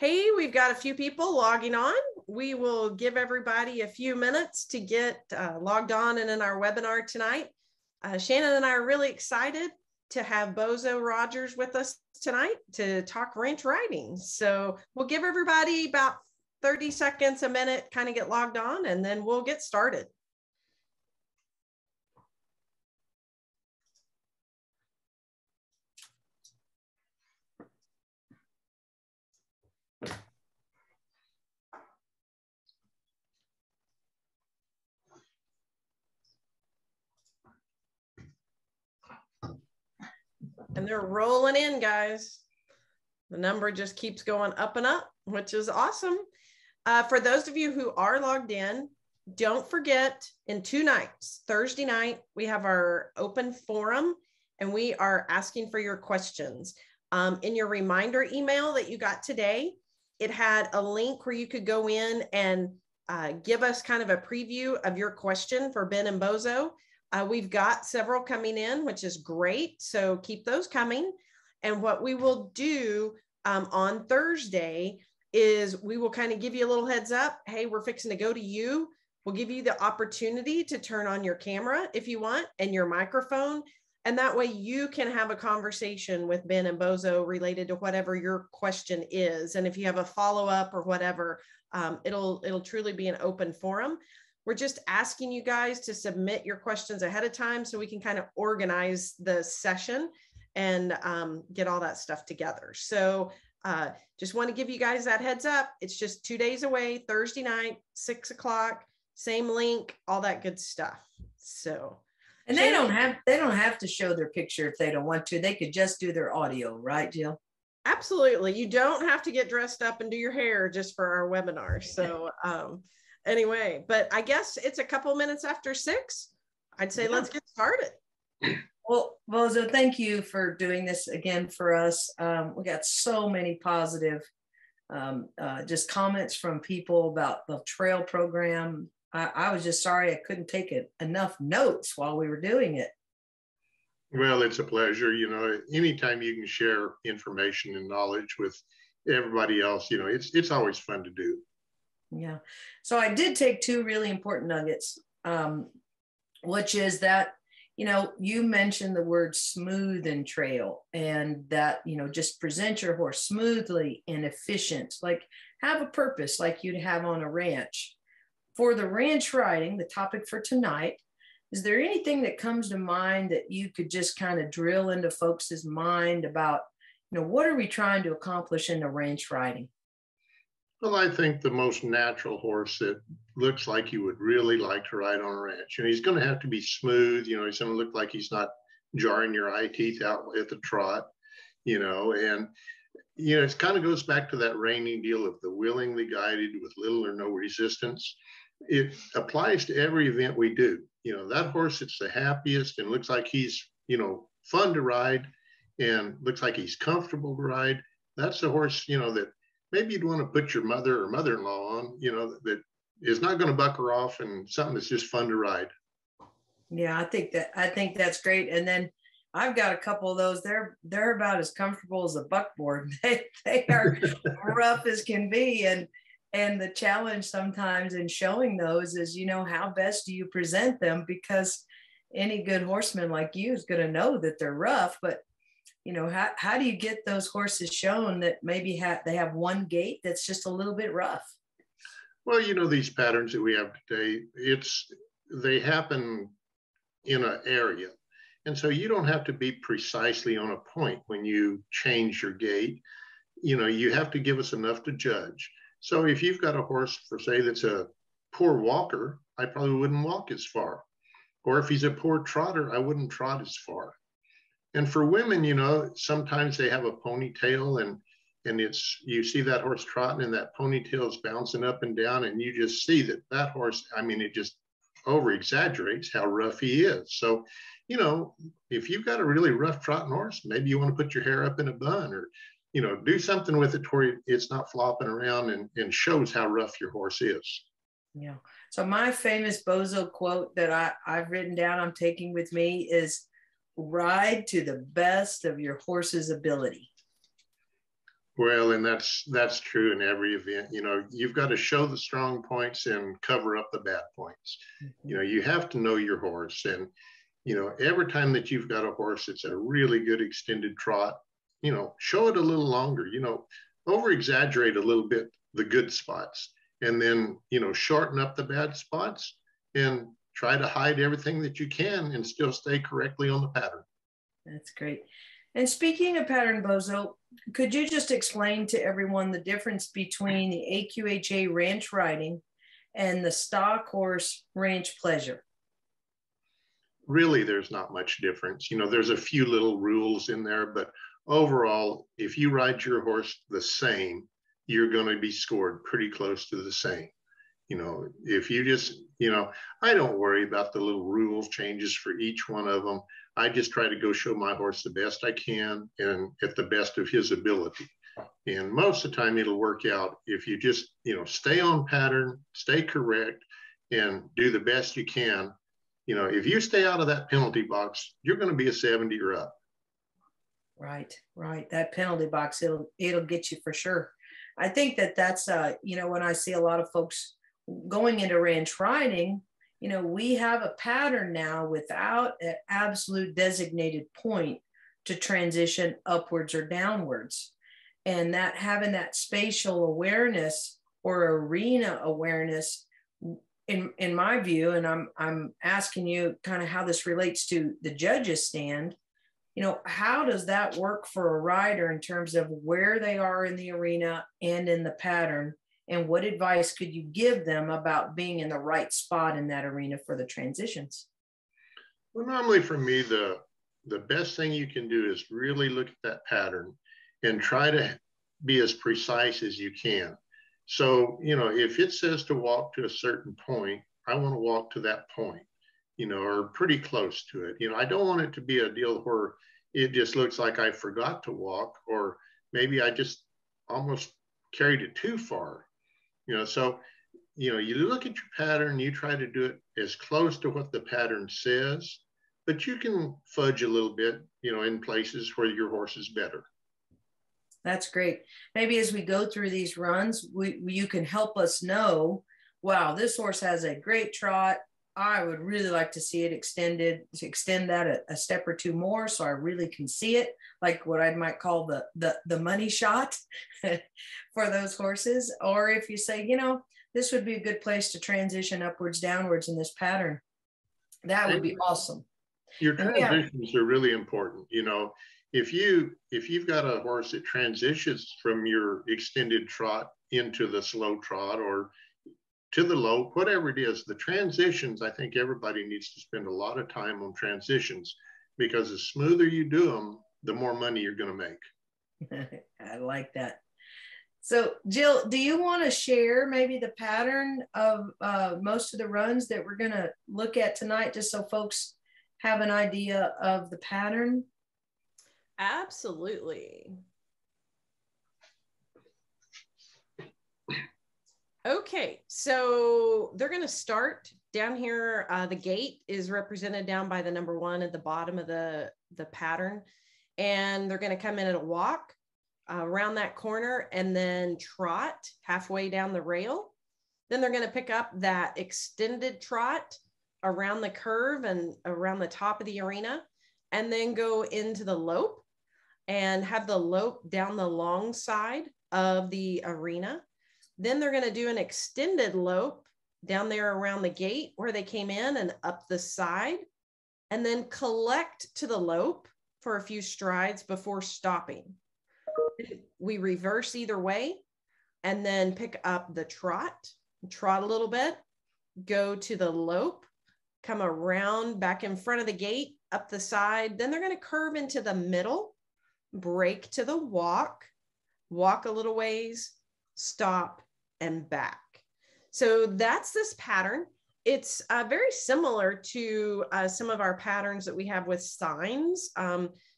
Hey, we've got a few people logging on. We will give everybody a few minutes to get logged on and in our webinar tonight. Shannon and I are really excited to have Bozo Rogers with us tonight to talk ranch riding. So we'll give everybody about 30 seconds, a minute, kind of get logged on, and then we'll get started. And they're rolling in, guys. The number just keeps going up and up, which is awesome. For those of you who are logged in, don't forget in 2 nights, Thursday night, we have our open forum and we are asking for your questions. In your reminder email that you got today, it had a link where you could go in and give us kind of a preview of your question for Ben and Bozo. We've got several coming in, which is great. So keep those coming. And what we will do on Thursday is we will kind of give you a little heads up. Hey, we're fixing to go to you. We'll give you the opportunity to turn on your camera if you want and your microphone. And that way you can have a conversation with Ben and Bozo related to whatever your question is. And if you have a follow-up or whatever, it'll truly be an open forum. We're just asking you guys to submit your questions ahead of time so we can kind of organize the session and get all that stuff together. So just want to give you guys that heads up. It's just 2 days away, Thursday night, 6 o'clock, same link, all that good stuff. So, and they don't have to show their picture if they don't want to. They could just do their audio, right, Jill? Absolutely. You don't have to get dressed up and do your hair just for our webinar. So anyway, but I guess it's a couple minutes after 6. I'd say let's get started. Well, Bozo, thank you for doing this again for us. We got so many positive just comments from people about the trail program. I was just sorry I couldn't take enough notes while we were doing it. Well, it's a pleasure. You know, anytime you can share information and knowledge with everybody else, you know, it's always fun to do. Yeah. So I did take 2 really important nuggets, which is that, you know, you mentioned the word smooth in trail and that, you know, just present your horse smoothly and efficient, like have a purpose like you'd have on a ranch. For the ranch riding, the topic for tonight, is there anything that comes to mind that you could just kind of drill into folks' mind about, you know, what are we trying to accomplish in the ranch riding? Well, I think the most natural horse that looks like you would really like to ride on a ranch, and he's going to have to be smooth. You know, he's going to look like he's not jarring your eye teeth out at the trot, you know, and, you know, it kind of goes back to that reining deal of the willingly guided with little or no resistance. It applies to every event we do. You know, that horse that's the happiest and looks like he's, you know, fun to ride and looks like he's comfortable to ride. That's the horse, you know, that maybe you'd want to put your mother or mother-in-law on, you know, that is not going to buck her off and something that's just fun to ride. Yeah, I think that's great. And then I've got a couple of those. They're about as comfortable as a buckboard. They are rough as can be. And the challenge sometimes in showing those is, you know, how best do you present them? Because any good horseman like you is going to know that they're rough, but you know, how do you get those horses shown that maybe they have one gait that's just a little bit rough? Well, you know, these patterns that we have today, they happen in an area. And so you don't have to be precisely on a point when you change your gait. You know, you have to give us enough to judge. So if you've got a horse, for say, that's a poor walker, I probably wouldn't walk as far. Or if he's a poor trotter, I wouldn't trot as far. And for women, you know, sometimes they have a ponytail and you see that horse trotting and that ponytail is bouncing up and down and you just see that horse, I mean, it just over exaggerates how rough he is. So, you know, if you've got a really rough trotting horse, maybe you want to put your hair up in a bun or, you know, do something with it where it's not flopping around and shows how rough your horse is. Yeah. So my famous Bozo quote that I've written down, I'm taking with me is, ride to the best of your horse's ability. Well, and that's true in every event. You know, you've got to show the strong points and cover up the bad points. Mm-hmm. You know, you have to know your horse. And, you know, every time that you've got a horse that's a really good extended trot, you know, show it a little longer, you know, over exaggerate a little bit the good spots, and then, you know, shorten up the bad spots and try to hide everything that you can and still stay correctly on the pattern. That's great. And speaking of pattern, Bozo, could you just explain to everyone the difference between the AQHA ranch riding and the stock horse ranch pleasure? Really, there's not much difference. You know, there's a few little rules in there, but overall, if you ride your horse the same, you're going to be scored pretty close to the same. You know, if you just, you know, I don't worry about the little rule changes for each one of them. I just try to go show my horse the best I can and at the best of his ability. And most of the time it'll work out if you just, you know, stay on pattern, stay correct, and do the best you can. You know, if you stay out of that penalty box, you're going to be a 70 or up. Right, right. That penalty box, it'll get you for sure. I think that's, you know, when I see a lot of folks going into ranch riding, you know, we have a pattern now without an absolute designated point to transition upwards or downwards. And that having that spatial awareness or arena awareness, in my view, and I'm asking you kind of how this relates to the judges stand, you know, how does that work for a rider in terms of where they are in the arena and in the pattern? And what advice could you give them about being in the right spot in that arena for the transitions? Well, normally for me, the best thing you can do is really look at that pattern and try to be as precise as you can. So, you know, if it says to walk to a certain point, I want to walk to that point, you know, or pretty close to it. You know, I don't want it to be a deal where it just looks like I forgot to walk, or maybe I just almost carried it too far. You know, so, you know, you look at your pattern, you try to do it as close to what the pattern says, but you can fudge a little bit, you know, in places where your horse is better. That's great. Maybe as we go through these runs, you can help us know, wow, this horse has a great trot. I would really like to see it extended, to extend that a step or two more so I really can see it, like what I might call the money shot for those horses. Or if you say, you know, this would be a good place to transition upwards, downwards in this pattern, that would be awesome. Your transitions are really important. You know, if you've got a horse that transitions from your extended trot into the slow trot or to the low, whatever it is, the transitions, I think everybody needs to spend a lot of time on transitions, because the smoother you do them, the more money you're going to make. I like that. So Jill, do you want to share maybe the pattern of most of the runs that we're going to look at tonight, just so folks have an idea of the pattern? Absolutely. Okay, so they're going to start down here. The gate is represented down by the number 1 at the bottom of the pattern. And they're going to come in at a walk around that corner and then trot halfway down the rail. Then they're going to pick up that extended trot around the curve and around the top of the arena, and then go into the lope and have the lope down the long side of the arena. Then they're going to do an extended lope down there around the gate where they came in and up the side, and then collect to the lope for a few strides before stopping. We reverse either way, and then pick up the trot a little bit, go to the lope, come around back in front of the gate, up the side. Then they're going to curve into the middle, break to the walk a little ways, stop, and back. So that's this pattern. It's very similar to some of our patterns that we have with signs.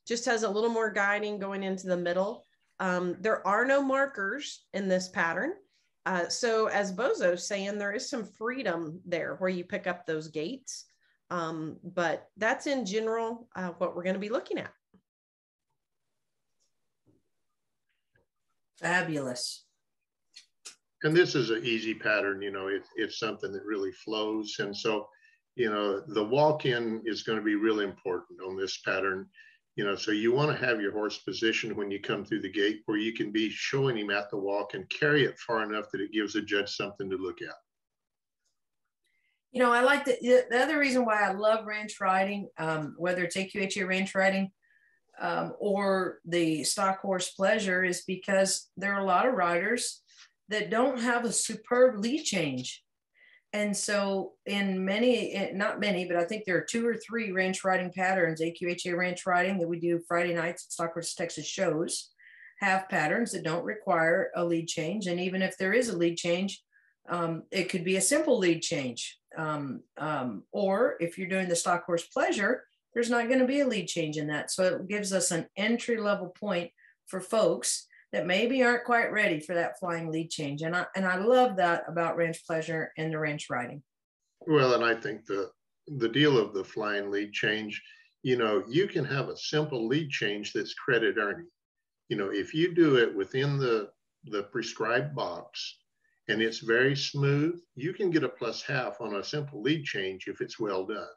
Just has a little more guiding going into the middle. There are no markers in this pattern. So as Bozo's saying, there is some freedom there where you pick up those gates. But that's in general what we're going to be looking at. Fabulous. And this is an easy pattern, it's something that really flows. And so, the walk-in is going to be really important on this pattern. So you want to have your horse positioned when you come through the gate where you can be showing him at the walk and carry it far enough that it gives the judge something to look at. I like the other reason why I love ranch riding, whether it's AQHA ranch riding or the stock horse pleasure, is because there are a lot of riders that don't have a superb lead change. And so in many, not many, but I think there are 2 or 3 ranch riding patterns, AQHA ranch riding that we do Friday nights at Stock Horse Texas shows, have patterns that don't require a lead change. And even if there is a lead change, it could be a simple lead change. Or if you're doing the stock horse pleasure, there's not going to be a lead change in that. So it gives us an entry level point for folks that maybe aren't quite ready for that flying lead change. And I love that about ranch pleasure and the ranch riding. Well, and I think the deal of the flying lead change, you can have a simple lead change that's credit earning. If you do it within the prescribed box and it's very smooth, you can get a +1/2 on a simple lead change if it's well done.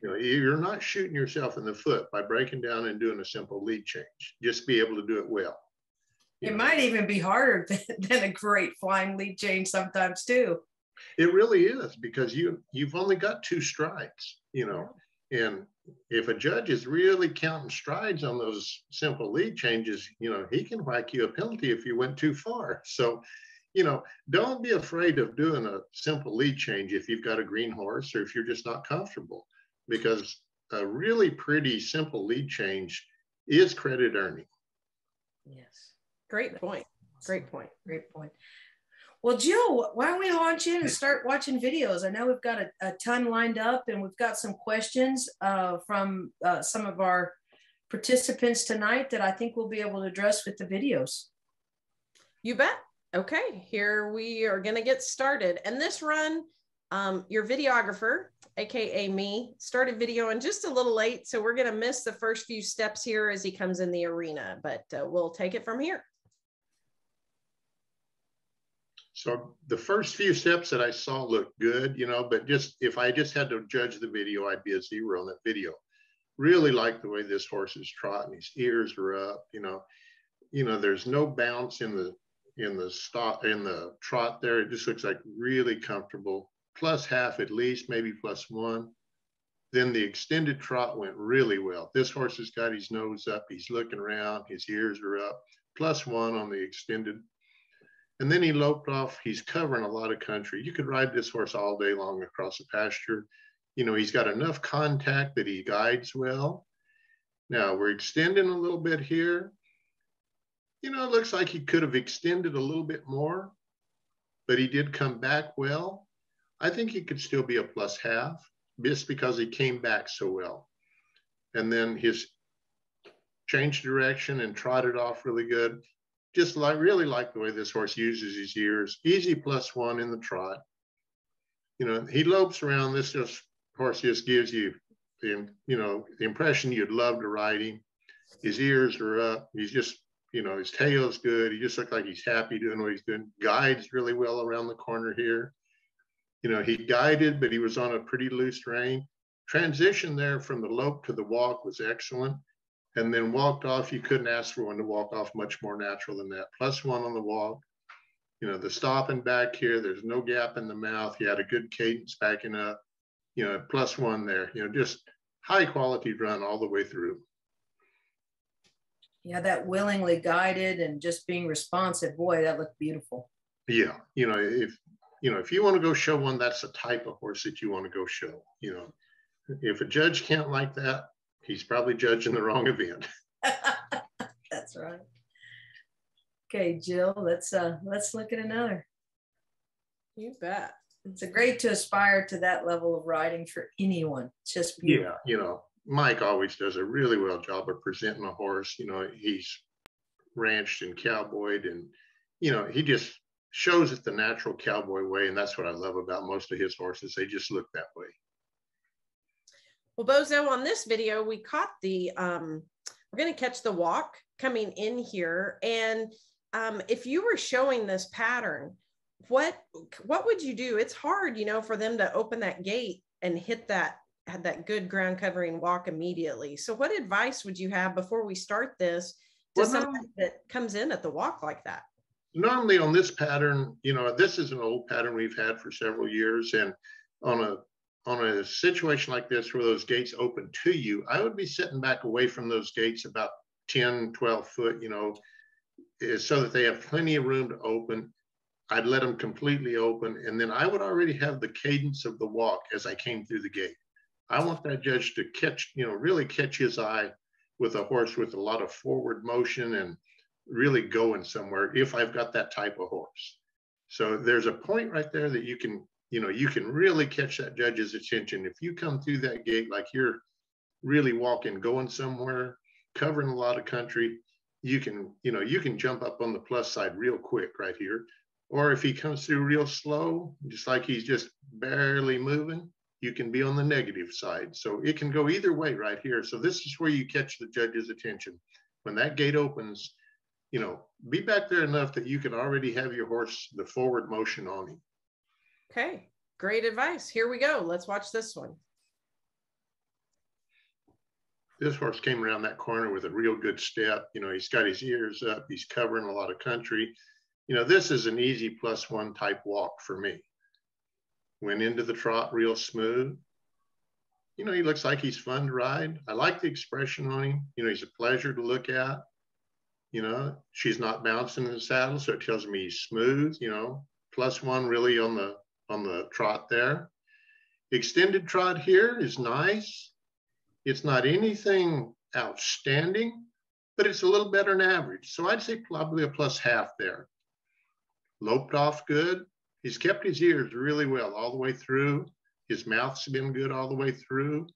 You're not shooting yourself in the foot by breaking down and doing a simple lead change. Just be able to do it well. It might even be harder than a great flying lead change sometimes too. It really is, because you've only got 2 strides, and if a judge is really counting strides on those simple lead changes, he can whack you a penalty if you went too far. So, don't be afraid of doing a simple lead change if you've got a green horse or if you're just not comfortable, because a really pretty simple lead change is credit earning. Yes. Great point. Great point. Great point. Well, Jill, why don't we launch in and start watching videos? I know we've got a ton lined up, and we've got some questions from some of our participants tonight that I think we'll be able to address with the videos. You bet. Okay, here we are going to get started. And this run, your videographer, AKA me, started videoing just a little late. So we're going to miss the first few steps here as he comes in the arena, but we'll take it from here. So the first few steps that I saw looked good, but just if I just had to judge the video, I'd be a 0 on that video. Really like the way this horse is trotting. His ears are up, there's no bounce in the trot there. It just looks like really comfortable. +1/2 at least, maybe +1. Then the extended trot went really well. This horse has got his nose up. He's looking around. His ears are up. +1 on the extended. And then he loped off. He's covering a lot of country. You could ride this horse all day long across the pasture. He's got enough contact that he guides well. Now we're extending a little bit here. It looks like he could have extended a little bit more, but he did come back well. I think he could still be a +1/2 just because he came back so well. And then his changed direction and trotted off really good. Just really like the way this horse uses his ears. Easy +1 in the trot. He lopes around. This horse just gives you the impression you'd love to ride him. His ears are up. He's just, his tail's good. He just looks like he's happy doing what he's doing. Guides really well around the corner here. He guided, but he was on a pretty loose rein. Transition there from the lope to the walk was excellent. And then walked off. You couldn't ask for one to walk off much more natural than that. +1 on the walk. The stopping back here, there's no gap in the mouth. He had a good cadence backing up. +1 there. Just high quality run all the way through. Yeah, that willingly guided and just being responsive. Boy, that looked beautiful. Yeah, if you want to go show one, that's the type of horse that you want to go show. If a judge can't like that, he's probably judging the wrong event. That's right. Okay, Jill, let's look at another. You bet. It's great to aspire to that level of riding for anyone. It's just beautiful. Yeah, Mike always does a really well job of presenting a horse. He's ranched and cowboyed, and he just shows it the natural cowboy way, and that's what I love about most of his horses. They just look that way. Well, Bozo, on this video, we caught we're going to catch the walk coming in here. And if you were showing this pattern, what would you do? It's hard, you know, for them to open that gate and had that good ground covering walk immediately. So what advice would you have before we start this to somebody that comes in at the walk like that? Normally on this pattern, you know, this is an old pattern we've had for several years. And on a situation like this where those gates open to you, I would be sitting back away from those gates about 10, 12 foot, you know, so that they have plenty of room to open. I'd let them completely open. And then I would already have the cadence of the walk as I came through the gate. I want that judge to catch, you know, really catch his eye with a horse with a lot of forward motion and really going somewhere if I've got that type of horse. So there's a point right there that you can, you know, you can really catch that judge's attention. If you come through that gate like you're really walking, going somewhere, covering a lot of country, you can, you know, you can jump up on the plus side real quick right here. Or if he comes through real slow, just like he's just barely moving, you can be on the negative side. So it can go either way right here. So this is where you catch the judge's attention. When that gate opens, you know, be back there enough that you can already have your horse, the forward motion on him. Okay, great advice. Here we go. Let's watch this one. This horse came around that corner with a real good step. You know, he's got his ears up. He's covering a lot of country. You know, this is an easy +1 type walk for me. Went into the trot real smooth. You know, he looks like he's fun to ride. I like the expression on him. You know, he's a pleasure to look at. You know, she's not bouncing in the saddle, so it tells me he's smooth, you know, +1 really on the trot there. Extended trot here is nice. It's not anything outstanding, but it's a little better than average. So I'd say probably a +1/2 there. Loped off good. He's kept his ears really well all the way through. His mouth's been good all the way through.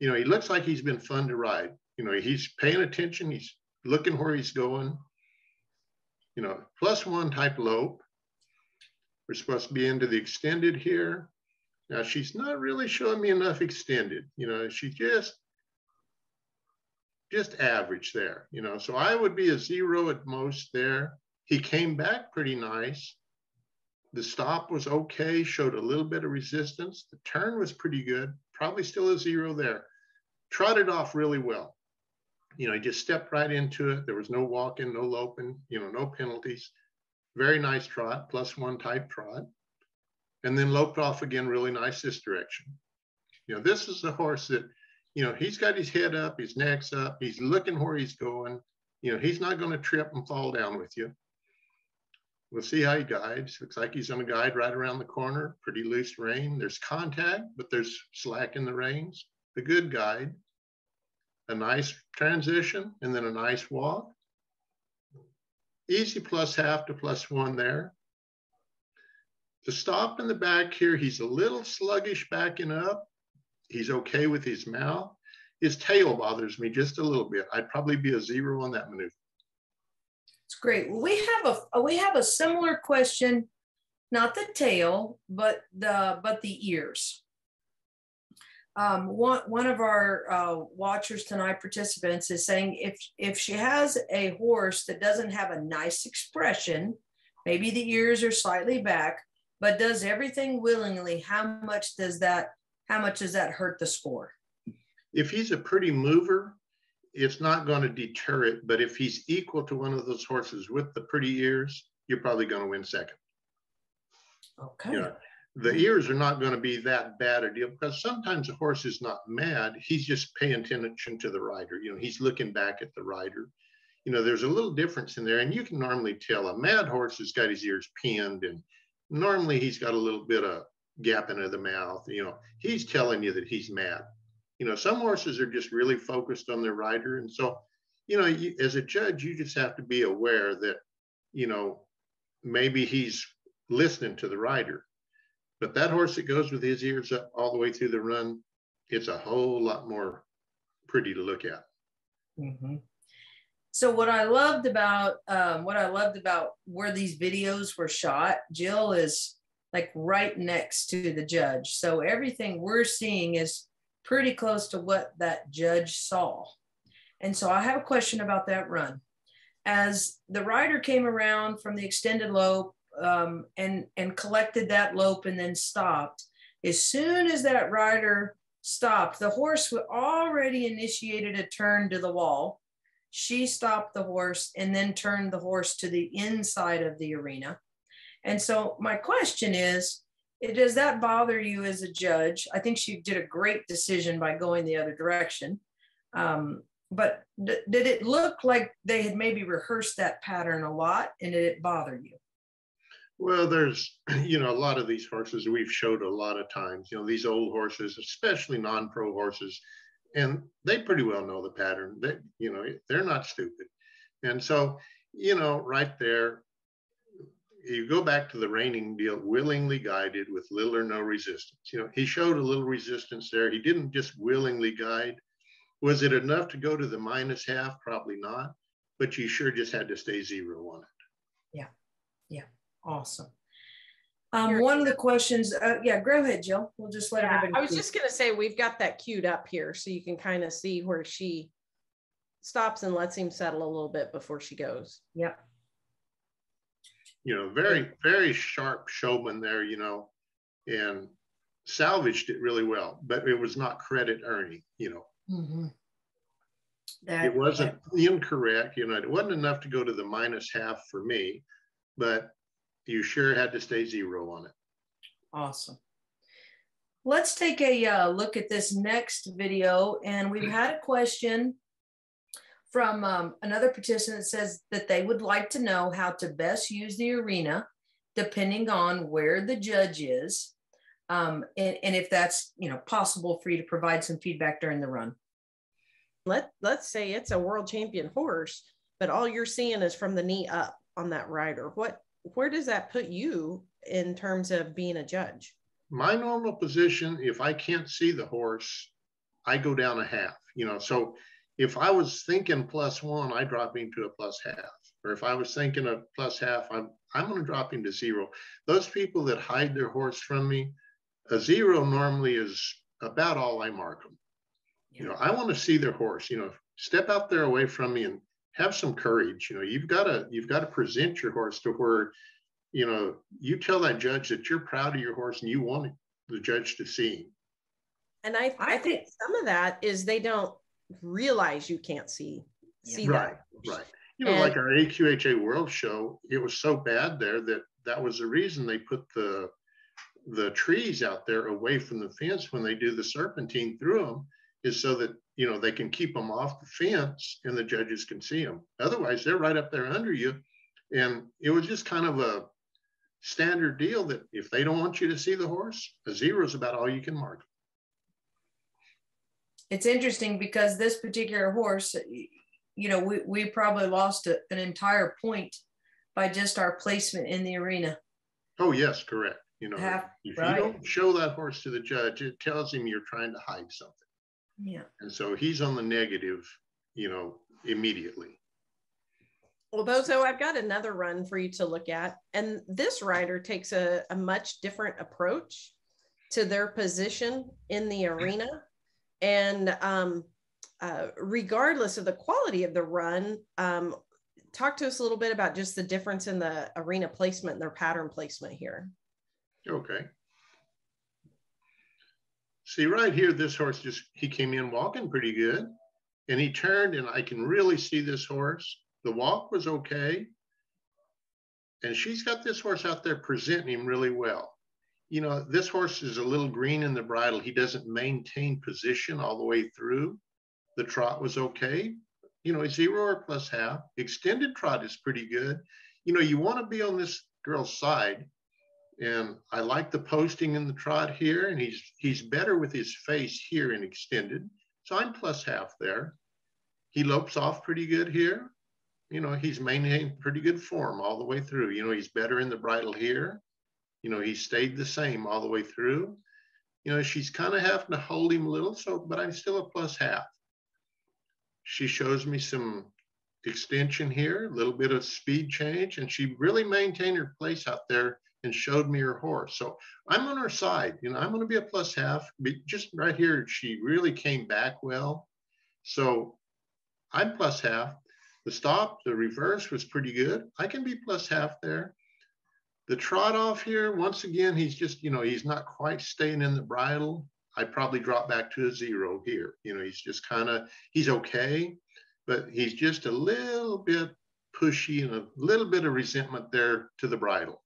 You know, he looks like he's been fun to ride. You know, he's paying attention. He's looking where he's going. You know, +1 type lope. We're supposed to be into the extended here. Now she's not really showing me enough extended. You know, she just average there. You know, so I would be a 0 at most there. He came back pretty nice. The stop was okay, showed a little bit of resistance. The turn was pretty good, probably still a 0 there. Trotted off really well. You know, he just stepped right into it. There was no walking, no loping, you know, no penalties. Very nice trot, +1 type trot. And then loped off again, really nice this direction. You know, this is a horse that, you know, he's got his head up, his neck's up, he's looking where he's going. You know, he's not going to trip and fall down with you. We'll see how he guides. Looks like he's going to guide right around the corner. Pretty loose rein. There's contact, but there's slack in the reins. A good guide. A nice transition, and then a nice walk. Easy +1/2 to +1 there. The stop in the back here, he's a little sluggish backing up. He's okay with his mouth. His tail bothers me just a little bit. I'd probably be a 0 on that maneuver. It's great. We have a similar question, not the tail, but the ears. One of our watchers tonight, participants, is saying if she has a horse that doesn't have a nice expression, maybe the ears are slightly back, but does everything willingly, how much does that hurt the score? If he's a pretty mover, it's not going to deter it. But if he's equal to one of those horses with the pretty ears, you're probably going to win second. Okay. You know, the ears are not going to be that bad a deal, because sometimes a horse is not mad. He's just paying attention to the rider. You know, he's looking back at the rider. You know, there's a little difference in there, and you can normally tell a mad horse has got his ears pinned, and normally he's got a little bit of gap into the mouth. You know, he's telling you that he's mad. You know, some horses are just really focused on their rider. And so, you know, as a judge, you just have to be aware that, you know, maybe he's listening to the rider. But that horse that goes with his ears up all the way through the run, it's a whole lot more pretty to look at. Mm-hmm. So what I loved about where these videos were shot, Jill is like right next to the judge. So everything we're seeing is pretty close to what that judge saw. And so I have a question about that run. as the rider came around from the extended lope and collected that lope and then stopped, as soon as that rider stopped, the horse already initiated a turn to the wall. She stopped the horse and then turned the horse to the inside of the arena. And so my question is, does that bother you as a judge? I think she did a great decision by going the other direction. But did it look like they had maybe rehearsed that pattern a lot, and did it bother you? Well, there's, a lot of these horses we've showed a lot of times, these old horses, especially non-pro horses, and they pretty well know the pattern. They're not stupid. And so, right there, you go back to the reining deal, willingly guided with little or no resistance. He showed a little resistance there. He didn't just willingly guide. Was it enough to go to the -half? Probably not, but you sure just had to stay 0 on it. Yeah. Awesome. One of the questions, yeah, go ahead, Jill. We'll just let everybody. I was just going to say, we've got that queued up here so you can kind of see where she stops and lets him settle a little bit before she goes. Yep. Very, very sharp showman there, and salvaged it really well, but it was not credit earning, Mm-hmm. It wasn't incorrect, it wasn't enough to go to the -half for me, but you sure had to stay 0 on it. Awesome. Let's take a look at this next video. And we've had a question from another participant that says that they would like to know how to best use the arena, depending on where the judge is. And if that's, possible for you to provide some feedback during the run. Let's say it's a world champion horse, but all you're seeing is from the knee up on that rider. Where does that put you in terms of being a judge? My normal position, if I can't see the horse, I go down 1/2, so if I was thinking +1, I drop him to a +1/2. Or if I was thinking a +1/2, I'm going to drop him to 0. Those people that hide their horse from me, a 0 normally is about all I mark them. I want to see their horse, step out there away from me and have some courage. You've got to present your horse to where, you tell that judge that you're proud of your horse and you want the judge to see him. And I think some of that is they don't realize you can't see right, that. Right. Like our AQHA World Show, it was so bad there that was the reason they put the trees out there away from the fence when they do the serpentine through them, is so that, they can keep them off the fence and the judges can see them. Otherwise, they're right up there under you. And it was just kind of a standard deal that if they don't want you to see the horse, a 0 is about all you can mark. It's interesting because this particular horse, we probably lost an entire point by just our placement in the arena. Oh, yes, correct. If you don't show that horse to the judge, it tells him you're trying to hide something. Yeah. And so he's on the negative, immediately. Well, Bozo, I've got another run for you to look at. And this rider takes a much different approach to their position in the arena. And regardless of the quality of the run, talk to us a little bit about just the difference in the arena placement and their pattern placement here. Okay. See, right here, this horse he came in walking pretty good, and he turned, and I can really see this horse. The walk was okay, and she's got this horse out there presenting him really well. This horse is a little green in the bridle. He doesn't maintain position all the way through. The trot was okay. 0 or +1/2. Extended trot is pretty good. You want to be on this girl's side. And I like the posting in the trot here, and he's better with his face here in extended. So I'm +1/2 there. He lopes off pretty good here. He's maintained pretty good form all the way through. He's better in the bridle here. He stayed the same all the way through. She's kind of having to hold him a little, but I'm still a +1/2. She shows me some extension here, a little bit of speed change, and she really maintained her place out there and showed me her horse. So I'm on her side. I'm going to be a +1/2. But just right here, she really came back well. So I'm +1/2. The stop, the reverse was pretty good. I can be plus half there. The trot off here, once again, he's just, he's not quite staying in the bridle. I probably drop back to a 0 here. He's just he's okay, but he's just a little bit pushy and a little bit of resentment there to the bridle.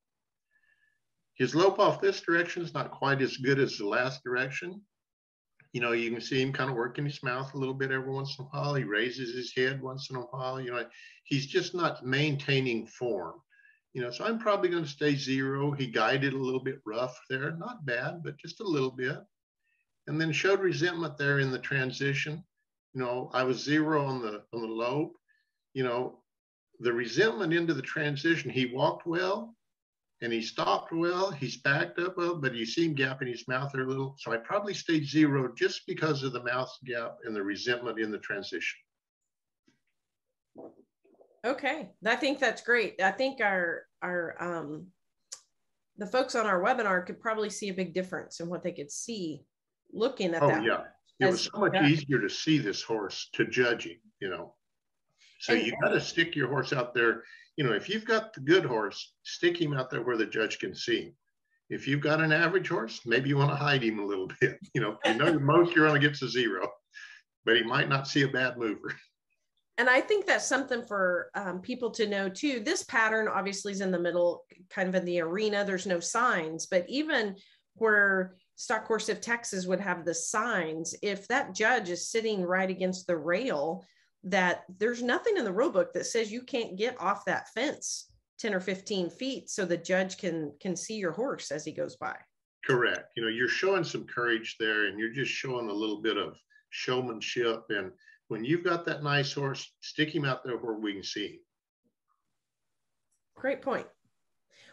His lope off this direction is not quite as good as the last direction. You can see him kind of working his mouth a little bit every once in a while. He raises his head once in a while. He's just not maintaining form. So I'm probably going to stay 0. He guided a little bit rough there. Not bad, but just a little bit. And then showed resentment there in the transition. I was 0 on the lope. The resentment into the transition, he walked well and he stopped well. He's backed up well, but you see him gapping his mouth there a little. So I probably stayed 0 just because of the mouth gap and the resentment in the transition. Okay, I think that's great. I think the folks on our webinar could probably see a big difference in what they could see looking at that. Yeah, it was so much easier to see this horse to judging, So you got to stick your horse out there. If you've got the good horse, stick him out there where the judge can see him. If you've got an average horse, maybe you want to hide him a little bit. The most you're going to get to 0, but he might not see a bad mover. And I think that's something for people to know too. This pattern obviously is in the middle, kind of in the arena. There's no signs, but even where Stock Horse of Texas would have the signs, if that judge is sitting right against the rail, that there's nothing in the rule book that says you can't get off that fence 10 or 15 feet so the judge can see your horse as he goes by. Correct. You're showing some courage there, and you're just showing a little bit of showmanship. And when you've got that nice horse, stick him out there where we can see him. Great point.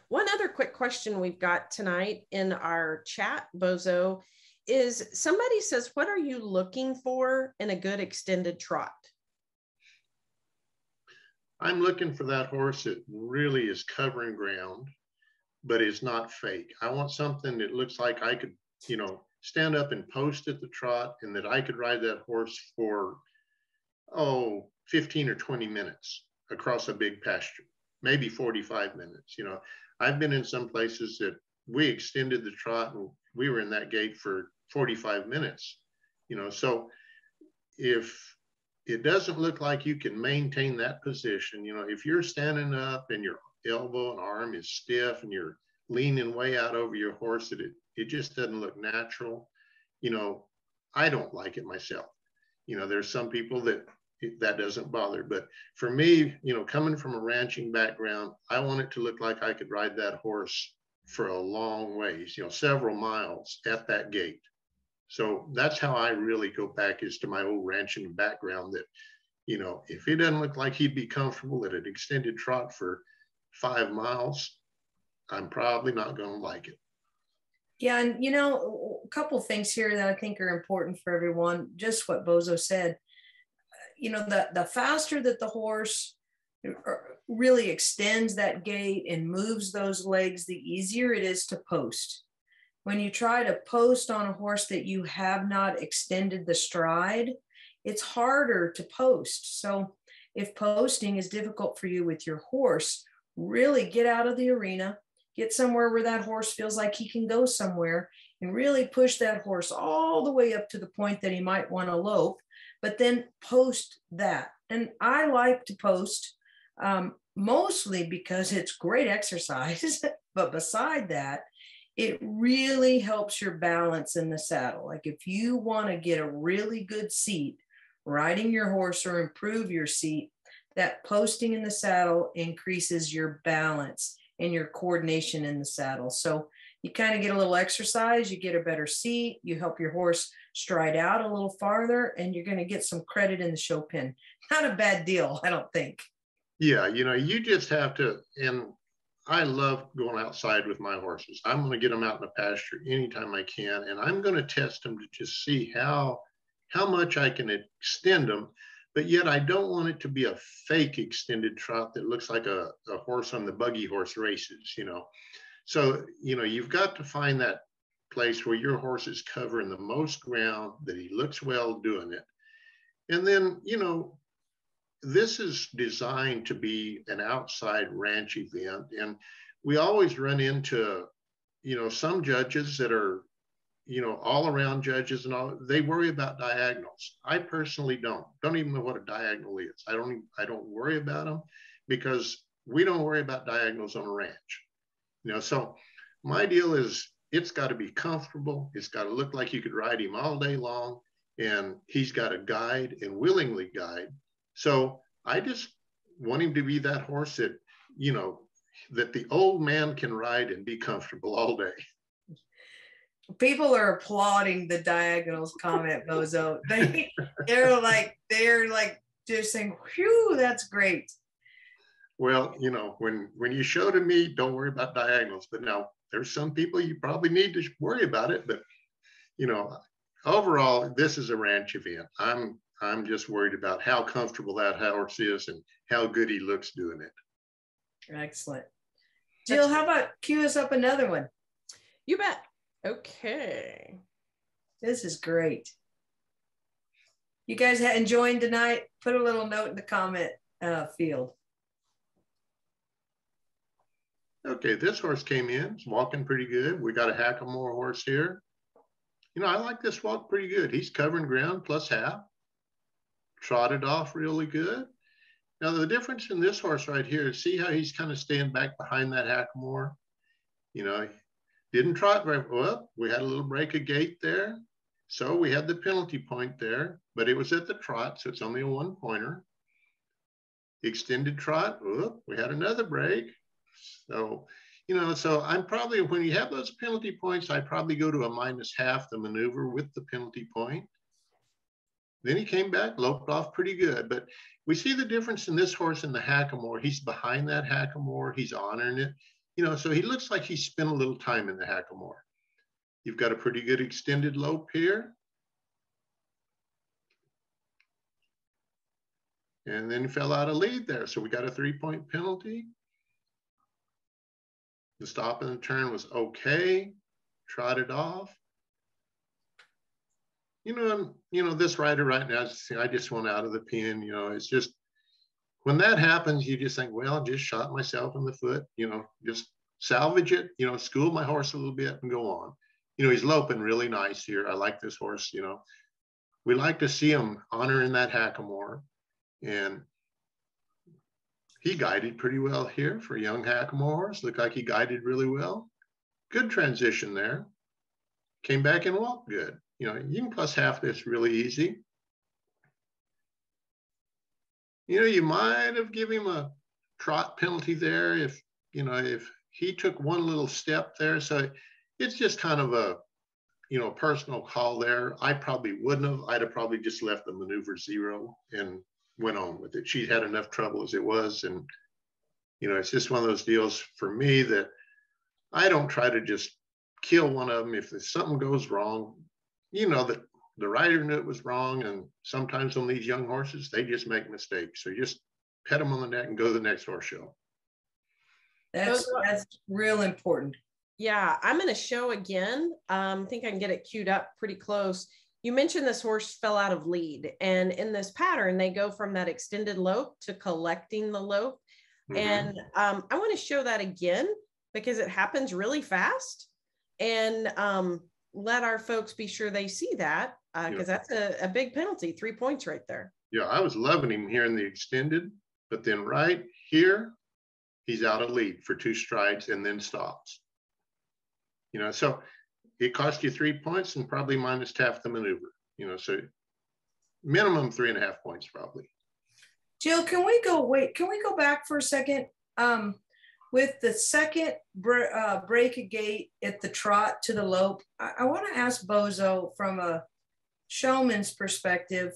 One other quick question we've got tonight in our chat, Bozo, is somebody says, what are you looking for in a good extended trot? I'm looking for that horse that really is covering ground, but is not fake. I want something that looks like I could, stand up and post at the trot, and that I could ride that horse for, 15 or 20 minutes across a big pasture, maybe 45 minutes. I've been in some places that we extended the trot and we were in that gate for 45 minutes, so if it doesn't look like you can maintain that position, if you're standing up and your elbow and arm is stiff and you're leaning way out over your horse, that it just doesn't look natural. I don't like it myself. There's some people that doesn't bother, but for me, coming from a ranching background, I want it to look like I could ride that horse for a long ways, several miles at that gate. So that's how I really go back, is to my old ranching background, that, if it doesn't look like he'd be comfortable at an extended trot for 5 miles, I'm probably not going to like it. Yeah. And, a couple things here that I think are important for everyone, just what Bozo said. The faster that the horse really extends that gait and moves those legs, the easier it is to post. When you try to post on a horse that you have not extended the stride, it's harder to post. So if posting is difficult for you with your horse, really get out of the arena, get somewhere where that horse feels like he can go somewhere, and really push that horse all the way up to the point that he might want to lope, but then post that. And I like to post mostly because it's great exercise, but beside that, it really helps your balance in the saddle. Like if you want to get a really good seat riding your horse or improve your seat, that posting in the saddle increases your balance and your coordination in the saddle. So you kind of get a little exercise, you get a better seat, you help your horse stride out a little farther, and you're going to get some credit in the show pen. Not a bad deal, I don't think. Yeah, you just have to, and I love going outside with my horses. I'm going to get them out in the pasture anytime I can, and I'm going to test them to just see how much I can extend them, but yet I don't want it to be a fake extended trot that looks like a horse on the buggy horse races, So, you've got to find that place where your horse is covering the most ground, that he looks well doing it. And then, this is designed to be an outside ranch event. And we always run into, some judges that are, all around judges and all, they worry about diagonals. I personally don't even know what a diagonal is. I don't worry about them because we don't worry about diagonals on a ranch. So my deal is it's got to be comfortable. It's got to look like you could ride him all day long. And he's got to guide and willingly guide. So I just want him to be that horse that, that the old man can ride and be comfortable all day. People are applauding the diagonals comment, Bozo. They're like just saying, whew, that's great. Well, when you show to me, don't worry about diagonals. But now there's some people you probably need to worry about it. But, overall, this is a ranch event. I'm just worried about how comfortable that horse is and how good he looks doing it. Excellent. Jill, how about cue us up another one? You bet. Okay. This is great. You guys enjoying tonight? Put a little note in the comment field. Okay, this horse came in. It's walking pretty good. We got a Hackamore horse here. I like this walk pretty good. He's covering ground plus half. Trotted off really good. Now, the difference in this horse right here, see how he's kind of staying back behind that Hackamore? Didn't trot very well. We had a little break of gait there. So we had the penalty point there, but it was at the trot, so it's only a one-pointer. Extended trot, we had another break. So, so I'm probably, when you have those penalty points, I probably go to a -half the maneuver with the penalty point. Then he came back, loped off pretty good. But we see the difference in this horse and the Hackamore. He's behind that Hackamore. He's honoring it. So he looks like he spent a little time in the Hackamore. You've got a pretty good extended lope here. And then he fell out of lead there. So we got a 3-point penalty. The stop and the turn was okay. Trotted off. This rider right now, I just went out of the pen. It's just, when that happens, you just think, well, just shot myself in the foot, just salvage it, school my horse a little bit and go on. He's loping really nice here. I like this horse, we like to see him honoring that Hackamore. And he guided pretty well here for a young Hackamore horse. Looked like he guided really well. Good transition there. Came back and walked good. You can +half this really easy. You might have given him a trot penalty there if he took one little step there. So it's just kind of a, personal call there. I probably wouldn't have. I'd have probably just left the maneuver 0 and went on with it. She had enough trouble as it was. And, it's just one of those deals for me that I don't try to just kill one of them. If something goes wrong, that the rider knew it was wrong. And sometimes on these young horses, they just make mistakes. So just pet them on the neck and go to the next horse show. That's real important. Yeah, I'm going to show again. I think I can get it queued up pretty close. You mentioned this horse fell out of lead. And in this pattern, they go from that extended lope to collecting the lope. Mm-hmm. And I want to show that again because it happens really fast. And let our folks be sure they see that because that's a big penalty, 3 points right there. Yeah, I was loving him here in the extended, but then right here, he's out of lead for 2 strides and then stops. So it cost you 3 points and probably -half the maneuver, so minimum 3.5 points probably. Jill, can we go back for a second? With the second break a gate at the trot to the lope, I want to ask Bozo from a showman's perspective,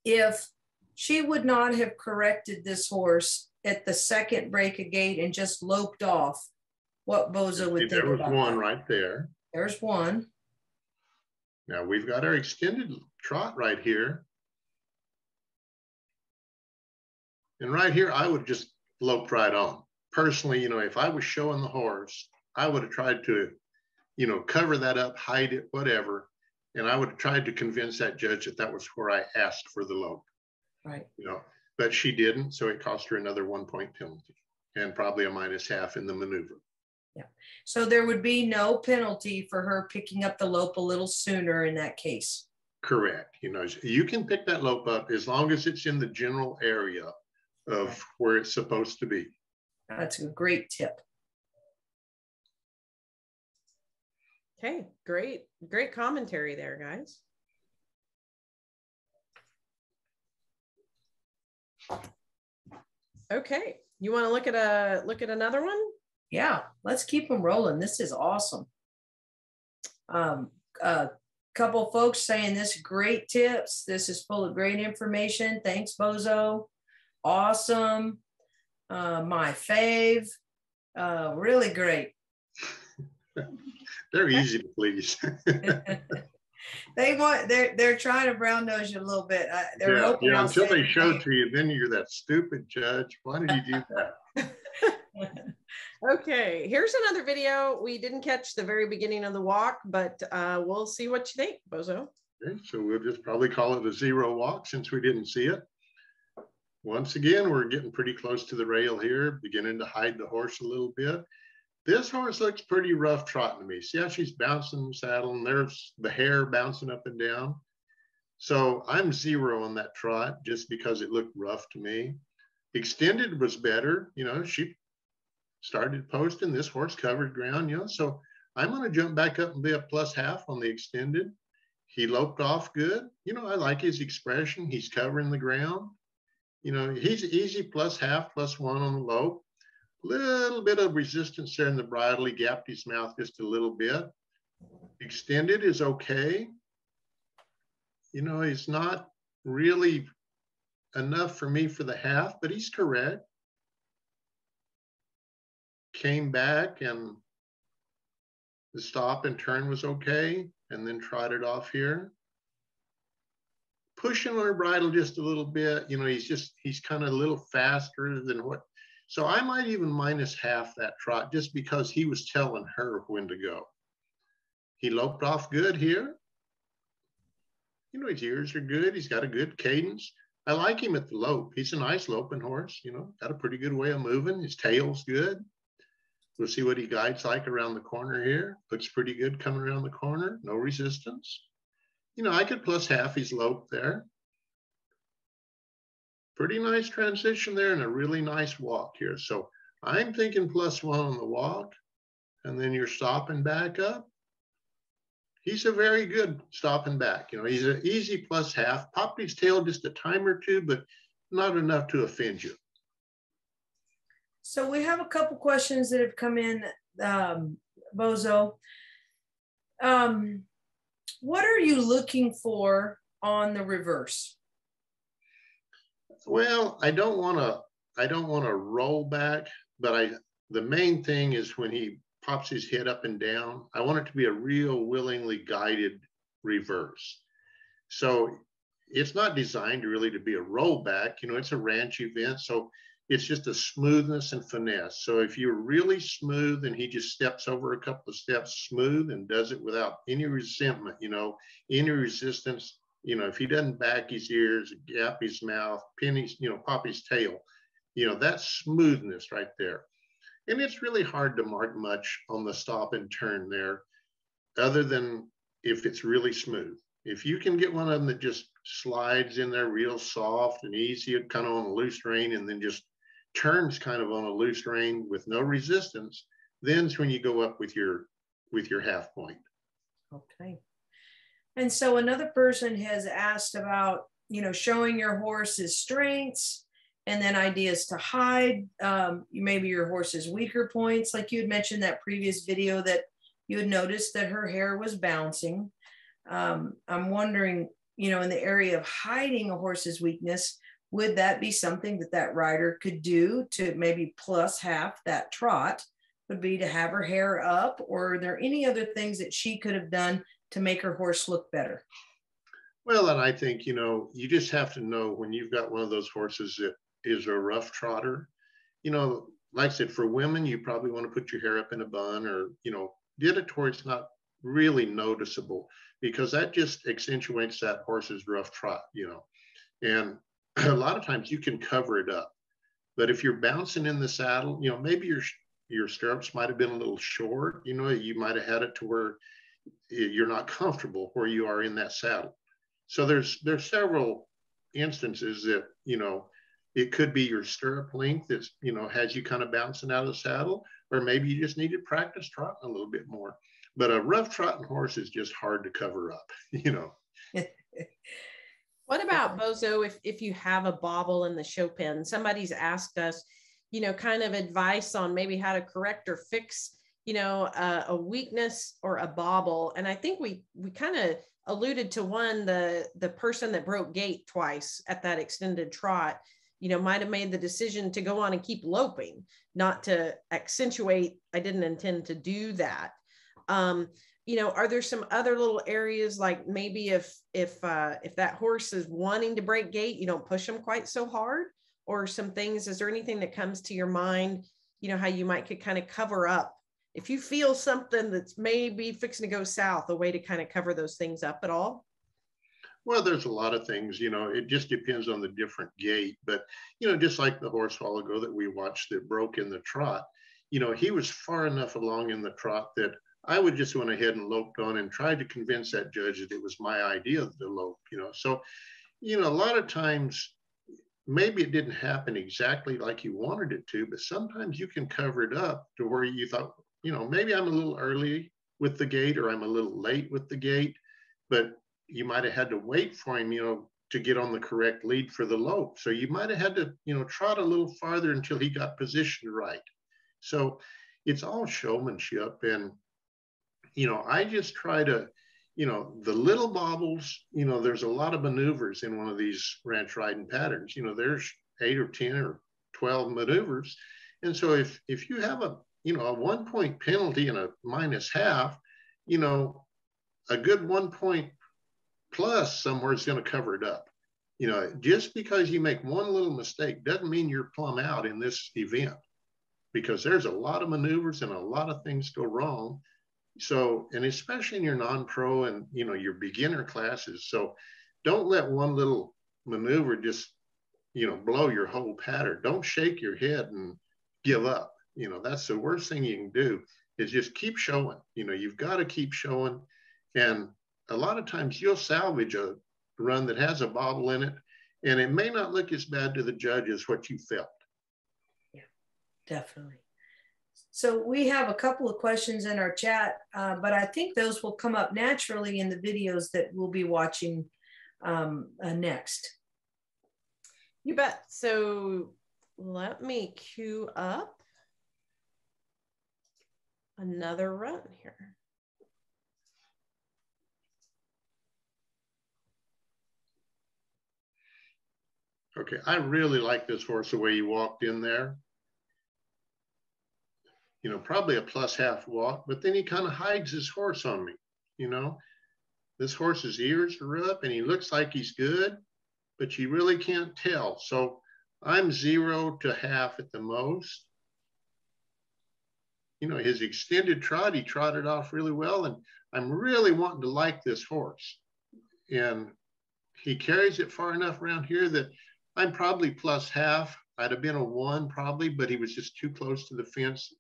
if she would not have corrected this horse at the second break a gate and just loped off, what Bozo would think about that. There was one right there. There's one. Now we've got our extended trot right here. And right here, I would just lope right on. Personally, if I was showing the horse, I would have tried to, cover that up, hide it, whatever. And I would have tried to convince that judge that was where I asked for the lope. Right. You know, but she didn't, so it cost her another 1 point penalty and probably a -1/2 in the maneuver. Yeah. So there would be no penalty for her picking up the lope a little sooner in that case. Correct. You know, you can pick that lope up as long as it's in the general area of where it's supposed to be. That's a great tip. Okay, great commentary there, guys. Okay, you want to look at another one? Yeah, let's keep them rolling. This is awesome. A couple folks saying this great tips. This is full of great information. Thanks, Bozo. Awesome. My fave. Really great. They're easy to please. They're trying to brown nose you a little bit. They're hoping yeah. I'll Until say they show to you, then you're that stupid judge. Why did you do that? Okay, here's another video. We didn't catch the very beginning of the walk, but we'll see what you think, Bozo. Okay, so we'll just probably call it a 0 walk since we didn't see it. Once again, we're getting pretty close to the rail here, beginning to hide the horse a little bit. This horse looks pretty rough trotting to me. See how she's bouncing the saddle, and there's the hair bouncing up and down. So I'm 0 on that trot just because it looked rough to me. Extended was better. You know, she started posting. This horse covered ground, you know, so I'm going to jump back up and be a +1/2 on the extended. He loped off good. You know, I like his expression. He's covering the ground. You know, he's easy +1/2, +1 on the lope. Little bit of resistance there in the bridle. He gapped his mouth just a little bit. Extended is okay. You know, he's not really enough for me for the half, but he's correct. Came back and the stop and turn was okay, and then trotted off here. Pushing on her bridle just a little bit. You know, he's kind of a little faster than what. So I might even -1/2 that trot just because he was telling her when to go. He loped off good here. You know, his ears are good. He's got a good cadence. I like him at the lope. He's a nice loping horse, you know, got a pretty good way of moving. His tail's good. We'll see what he guides like around the corner here. Looks pretty good coming around the corner. No resistance. You know, I could +1/2 his lope there. Pretty nice transition there and a really nice walk here. So I'm thinking +1 on the walk, and then you're stopping back up. He's a very good stopping back. You know, he's an easy +1/2. Popped his tail just a time or two, but not enough to offend you. So we have a couple questions that have come in, Bozo. What are you looking for on the reverse? Well, I don't want to roll back, but the main thing is when he pops his head up and down, I want it to be a real willingly guided reverse. So it's not designed really to be a rollback. You know, it's a ranch event, so it's just a smoothness and finesse. So if you're really smooth and he just steps over a couple of steps smooth and does it without any resentment, you know, any resistance, you know, if he doesn't back his ears, gap his mouth, pin his, you know, pop his tail, you know, that's smoothness right there. And it's really hard to mark much on the stop and turn there, other than if it's really smooth. If you can get one of them that just slides in there real soft and easy, kind of on a loose rein, and then just turns kind of on a loose rein with no resistance, then's when you go up with your half point. Okay. And so another person has asked about, you know, showing your horse's strengths and then ideas to hide maybe your horse's weaker points. Like you had mentioned that previous video that you had noticed that her hair was bouncing. I'm wondering, you know, in the area of hiding a horse's weakness, would that be something that rider could do to maybe +1/2 that trot, would be to have her hair up? Or are there any other things that she could have done to make her horse look better? Well, and I think, you know, you just have to know when you've got one of those horses that is a rough trotter, you know, like I said, for women, you probably want to put your hair up in a bun, or, you know, get it to where it's not really noticeable, because that just accentuates that horse's rough trot, you know. And a lot of times you can cover it up. But if you're bouncing in the saddle, you know, maybe your stirrups might have been a little short, you know, you might have had it to where you're not comfortable where you are in that saddle. So there's several instances that, you know, it could be your stirrup length that's, you know, has you kind of bouncing out of the saddle, or maybe you just needed practice trotting a little bit more. But a rough trotting horse is just hard to cover up, you know. What about, Bozo, if you have a bobble in the show pen? Somebody's asked us, you know, kind of advice on maybe how to correct or fix, you know, a weakness or a bobble. And I think we kind of alluded to one, the person that broke gait twice at that extended trot, you know, might have made the decision to go on and keep loping, not to accentuate, I didn't intend to do that. You know, are there some other little areas, like maybe if that horse is wanting to break gait, you don't push them quite so hard, or some things? Is there anything that comes to your mind, you know, how you might could kind of cover up if you feel something that's maybe fixing to go south, a way to kind of cover those things up at all? Well, there's a lot of things, you know, it just depends on the different gait. But, you know, just like the horse a while ago that we watched that broke in the trot, you know, he was far enough along in the trot that I would just went ahead and loped on and tried to convince that judge that it was my idea to lope, you know. So, you know, a lot of times, maybe it didn't happen exactly like you wanted it to, but sometimes you can cover it up to where you thought, you know, maybe I'm a little early with the gait, or I'm a little late with the gait, but you might have had to wait for him, you know, to get on the correct lead for the lope. So you might have had to, you know, trot a little farther until he got positioned right. So it's all showmanship. And, you know, I just try to, you know, the little bobbles, you know, there's a lot of maneuvers in one of these ranch riding patterns. You know, there's 8 or 10 or 12 maneuvers. And so if you have a, you know, a 1 point penalty and a -1/2, you know, a good 1 point plus somewhere is going to cover it up. You know, just because you make one little mistake doesn't mean you're plumb out in this event, because there's a lot of maneuvers and a lot of things go wrong. So, and especially in your non-pro and, you know, your beginner classes. So don't let one little maneuver just, you know, blow your whole pattern. Don't shake your head and give up. You know, that's the worst thing you can do, is just keep showing. You know, you've got to keep showing. And a lot of times you'll salvage a run that has a bobble in it, and it may not look as bad to the judge as what you felt. Yeah, definitely. So we have a couple of questions in our chat, but I think those will come up naturally in the videos that we'll be watching next. You bet. So let me queue up another run here. Okay, I really like this horse, the way he walked in there. You know, probably a +1/2 walk, but then he kind of hides his horse on me. You know, this horse's ears are up and he looks like he's good, but you really can't tell. So I'm 0 to 1/2 at the most. You know, his extended trot, he trotted off really well, and I'm really wanting to like this horse. And he carries it far enough around here that I'm probably +1/2. I'd have been a 1 probably, but he was just too close to the fence.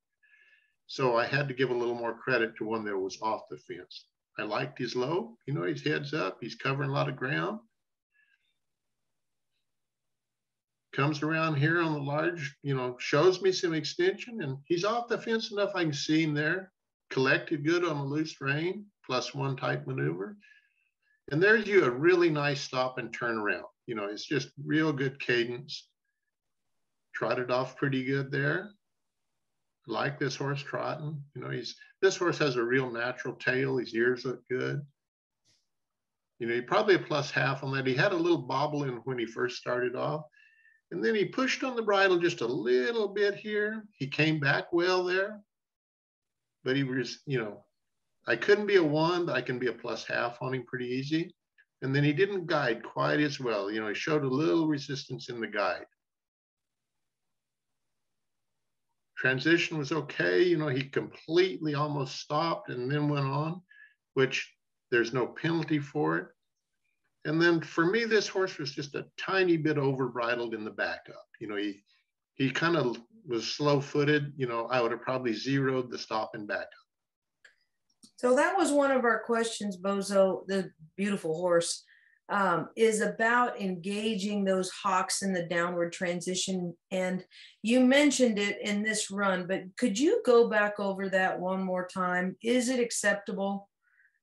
So I had to give a little more credit to one that was off the fence. I liked his lope. You know, his head's up. He's covering a lot of ground. Comes around here on the large, you know, shows me some extension, and he's off the fence enough I can see him there. Collected good on a loose rein, +1 type maneuver. And there's you a really nice stop and turn around. You know, it's just real good cadence. Trotted off pretty good there. Like this horse trotting. You know, this horse has a real natural tail. His ears look good. You know, he probably a +1/2 on that. He had a little bobble in when he first started off. And then he pushed on the bridle just a little bit here. He came back well there. But he was, you know, I couldn't be a 1, but I can be a +1/2 on him pretty easy. And then he didn't guide quite as well. You know, he showed a little resistance in the guide. Transition was okay. You know, he completely almost stopped and then went on, which there's no penalty for it. And then for me, this horse was just a tiny bit over bridled in the backup. You know, he kind of was slow footed. You know, I would have probably zeroed the stop and backup. So that was one of our questions, Bozo, the beautiful horse, is about engaging those hocks in the downward transition. And you mentioned it in this run, but could you go back over that one more time? Is it acceptable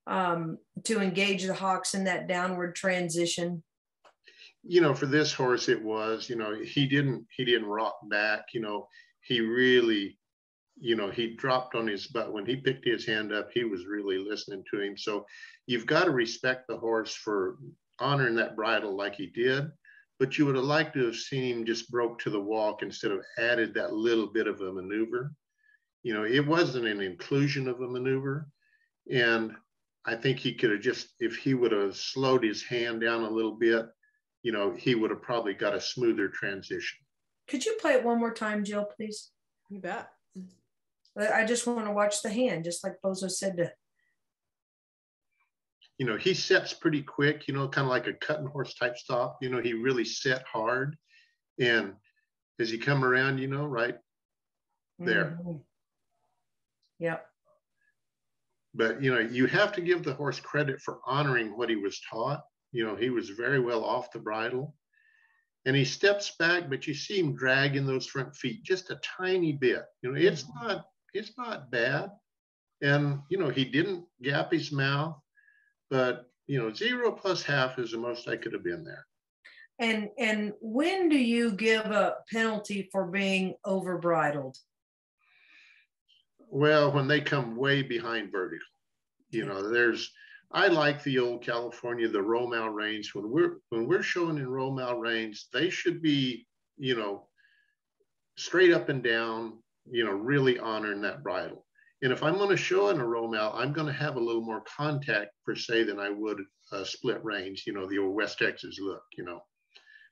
to engage the hocks in that downward transition? You know, for this horse, it was, you know, he didn't rock back, you know, he really, you know, he dropped on his butt. When he picked his hand up, he was really listening to him. So you've got to respect the horse for honoring that bridle like he did, but you would have liked to have seen him just broke to the walk instead of added that little bit of a maneuver. You know, it wasn't an inclusion of a maneuver. And I think he could have just, if he would have slowed his hand down a little bit, you know, he would have probably got a smoother transition. Could you play it one more time, Jill, please? You bet. I just want to watch the hand, just like Bozo said to. You know, he sets pretty quick, you know, kind of like a cutting horse type stop. You know, he really set hard. And as he come around, you know, right there. Mm-hmm. Yep. But, you know, you have to give the horse credit for honoring what he was taught. You know, he was very well off the bridle. And he steps back, but you see him dragging those front feet just a tiny bit. You know, it's not bad. And, you know, he didn't gap his mouth, but, you know, 0 plus half is the most I could have been there. And when do you give a penalty for being over bridled? Well, when they come way behind vertical, you know, I like the old California, the Romal reins. When we're showing in Romal reins, they should be, you know, straight up and down, you know, really honoring that bridle. And if I'm going to show in a Romal, I'm going to have a little more contact per se than I would split reins, you know, the old West Texas look, you know.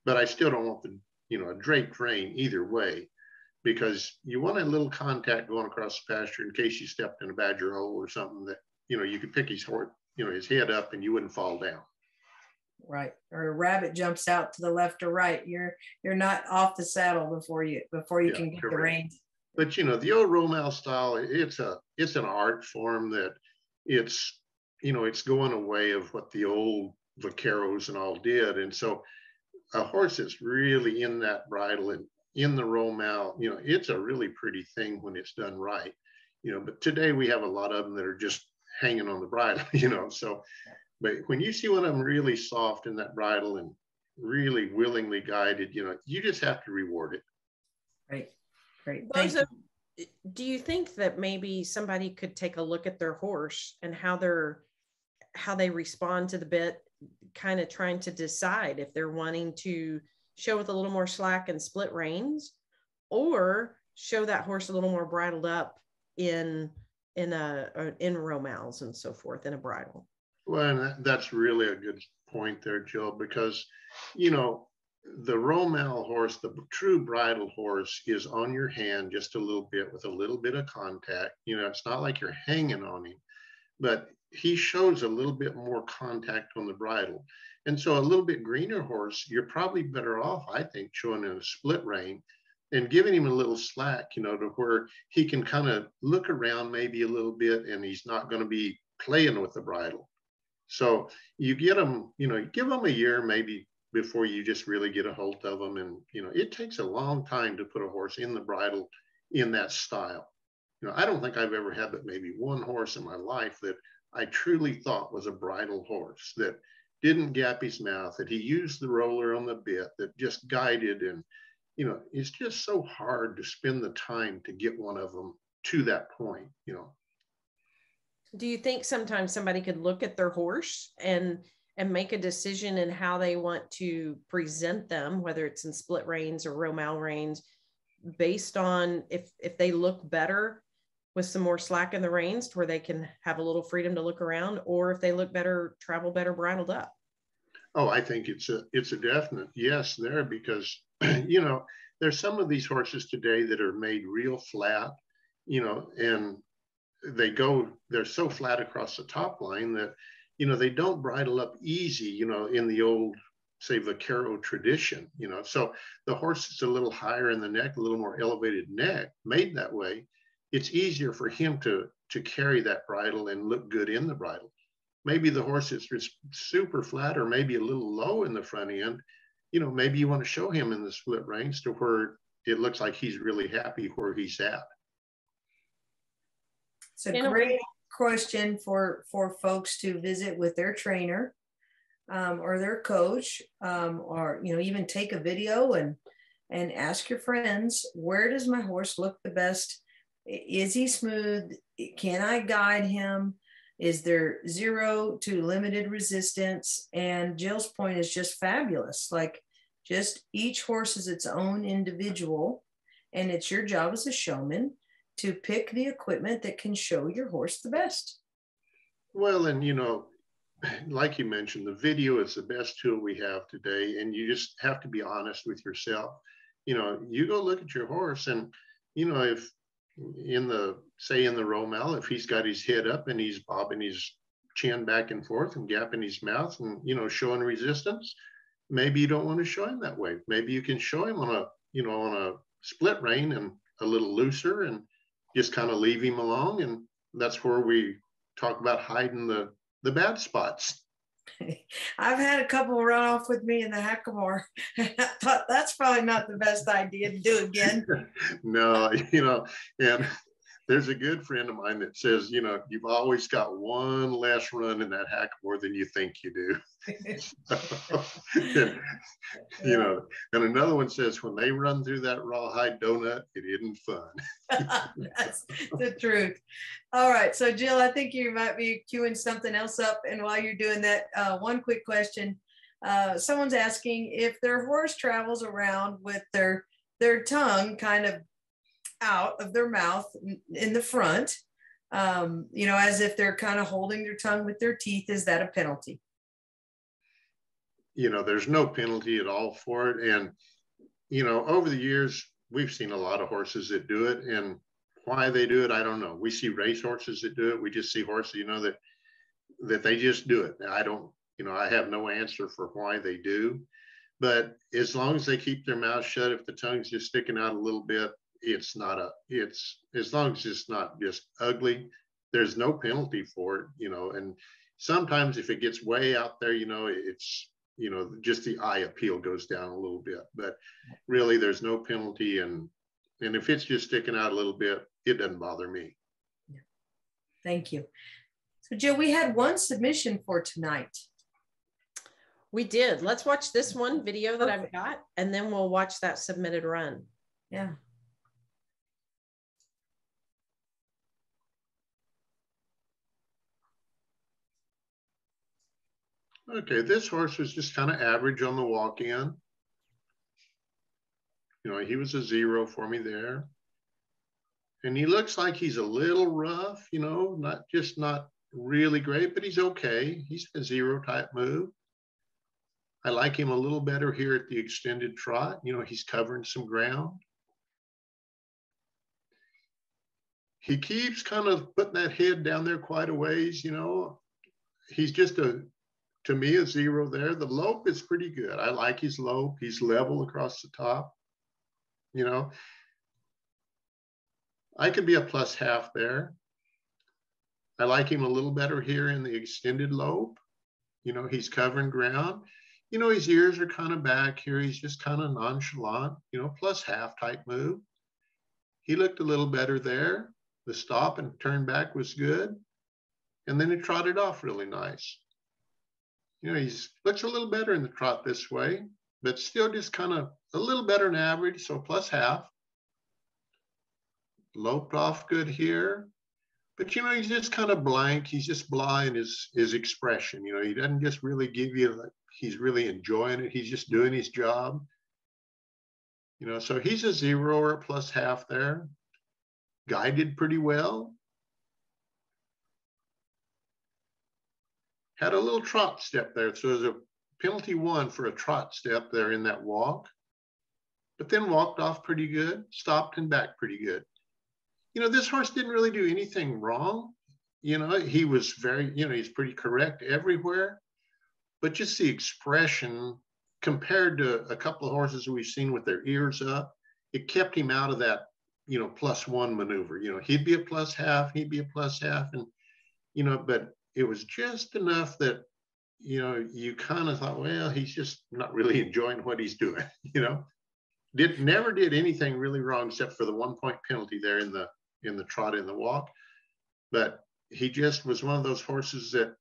But I still don't want the, you know, a draped rein either way, because you want a little contact going across the pasture in case you stepped in a badger hole or something that, you know, you could pick his horse, you know, his head up and you wouldn't fall down. Right. Or a rabbit jumps out to the left or right. You're not off the saddle before you can get the reins. But, you know, the old Romal style, it's an art form that it's, you know, it's going away of what the old vaqueros and all did. And so a horse that's really in that bridle and in the Romal, you know, it's a really pretty thing when it's done right, you know. But today we have a lot of them that are just hanging on the bridle, you know. So, but when you see one of them really soft in that bridle and really willingly guided, you know, you just have to reward it. Right. Great. Bozo, do you think that maybe somebody could take a look at their horse and how they respond to the bit, kind of trying to decide if they're wanting to show with a little more slack and split reins, or show that horse a little more bridled up in Romals and so forth in a bridle? Well, and that's really a good point there, Jill, because, you know, the Romal horse, the true bridle horse, is on your hand just a little bit with a little bit of contact. You know, it's not like you're hanging on him, but he shows a little bit more contact on the bridle. And so a little bit greener horse, you're probably better off, I think, showing in a split rein and giving him a little slack, you know, to where he can kind of look around maybe a little bit and he's not going to be playing with the bridle. So you get him, you know, you give him a year maybe before you just really get a hold of them. And, you know, it takes a long time to put a horse in the bridle in that style. You know, I don't think I've ever had but maybe one horse in my life that I truly thought was a bridle horse, that didn't gap his mouth, that he used the roller on the bit, that just guided. And, you know, it's just so hard to spend the time to get one of them to that point, you know. Do you think sometimes somebody could look at their horse and make a decision in how they want to present them, whether it's in split reins or Romal reins, based on if they look better with some more slack in the reins to where they can have a little freedom to look around, or if they look better, travel better bridled up? Oh, I think it's a definite yes there, because, you know, there's some of these horses today that are made real flat, you know, and they're so flat across the top line that, they don't bridle up easy, in the old, say, vaquero tradition, So the horse is a little higher in the neck, a little more elevated neck, made that way. It's easier for him to carry that bridle and look good in the bridle. Maybe the horse is just super flat or maybe a little low in the front end. Maybe you want to show him in the split reins to where it looks like he's really happy where he's at. It's a great question for folks to visit with their trainer or their coach, or even take a video and ask your friends, where does my horse look the best? Is he smooth? Can I guide him? Is there zero to limited resistance? And Jill's point is just fabulous. Like, just each horse is its own individual, and it's your job as a showman to pick the equipment that can show your horse the best. Well, and like you mentioned, the video is the best tool we have today, and you just have to be honest with yourself. You go look at your horse, and if in the row mouth, if he's got his head up and he's bobbing his chin back and forth and gapping his mouth and showing resistance, maybe you don't want to show him that way. Maybe you can show him on a split rein and a little looser and just kind of leave him alone. And that's where we talk about hiding the bad spots. I've had a couple run off with me in the Hackamore, and I thought that's probably not the best idea to do again. No, and there's a good friend of mine that says, you've always got one less run in that Hackamore than you think you do. And another one says, when they run through that rawhide donut, it isn't fun. That's the truth. All right. So Jill, I think you might be queuing something else up. And while you're doing that, one quick question. Someone's asking if their horse travels around with their tongue kind of out of their mouth in the front, as if they're kind of holding their tongue with their teeth, is that a penalty? There's no penalty at all for it. And, over the years, we've seen a lot of horses that do it, and why they do it, I don't know. We see race horses that do it. We just see horses, that they just do it. I don't, I have no answer for why they do, but as long as they keep their mouth shut, if the tongue's just sticking out a little bit, it's as long as it's not just ugly, there's no penalty for it, and sometimes if it gets way out there, it's, just the eye appeal goes down a little bit, but really there's no penalty. And if it's just sticking out a little bit, it doesn't bother me. Yeah. Thank you. So Jill, we had one submission for tonight. We did. Let's watch this one video that I've got, and then we'll watch that submitted run. Yeah. Okay, this horse was just kind of average on the walk-in. He was a 0 for me there. And he looks like he's a little rough, not really great, but he's okay. He's a 0 type move. I like him a little better here at the extended trot. He's covering some ground. He keeps kind of putting that head down there quite a ways, He's just to me, a 0 there. The lope is pretty good. I like his lope. He's level across the top. I could be a +0.5 there. I like him a little better here in the extended lope. He's covering ground. His ears are kind of back here. He's just kind of nonchalant, +0.5 type move. He looked a little better there. The stop and turn back was good. And then he trotted off really nice. He looks a little better in the trot this way, but still just kind of a little better than average, so +0.5. Loped off good here. But, he's just kind of blank. He's just blah in his expression. He doesn't just really give you, like, he's really enjoying it. He's just doing his job. So he's a 0 or a +0.5 there. Guided pretty well. Had a little trot step there. So there's a penalty 1 for a trot step there in that walk, but then walked off pretty good, stopped and back pretty good. This horse didn't really do anything wrong. you know, he was very, you know, he's pretty correct everywhere, but just the expression compared to a couple of horses we've seen with their ears up, it kept him out of that, you know, +1 maneuver. You know, he'd be a +1/2, he'd be a +1/2, and, you know, but it was just enough that, you know, you kind of thought, well, he's just not really enjoying what he's doing, you know. Never did anything really wrong except for the 1-point penalty there in the trot and the walk. But he just was one of those horses that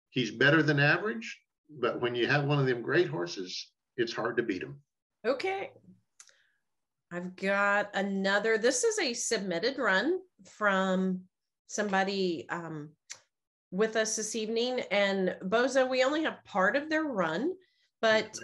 he's better than average, but when you have one of them great horses, it's hard to beat him. Okay. I've got another. This is a submitted run from somebody with us this evening. And Bozo, we only have part of their run, but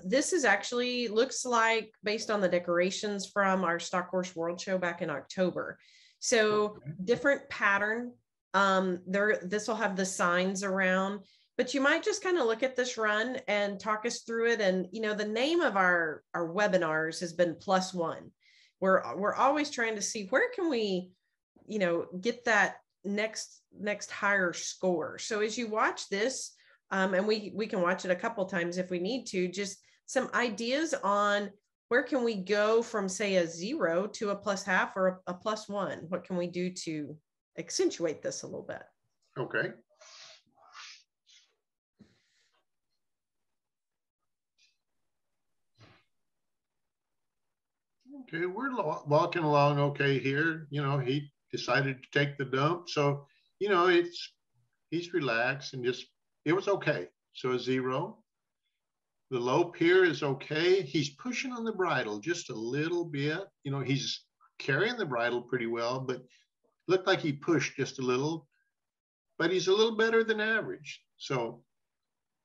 this is actually looks like based on the decorations from our Stock Horse World Show back in October. So different pattern. This will have the signs around, but you might just kind of look at this run and talk us through it. And, you know, the name of our webinars has been +1. We're always trying to see where can we, you know, get that next higher score. So as you watch this, and we can watch it a couple times if we need to, just some ideas on where can we go from, say, a 0 to a +1/2 or a +1? What can we do to accentuate this a little bit? Okay. Okay, we're walking along okay here. You know, he decided to take the dump. So, you know, he's relaxed and just, it was okay. So a 0. The lope here is okay. He's pushing on the bridle just a little bit. You know, he's carrying the bridle pretty well, but looked like he pushed just a little, but he's a little better than average. So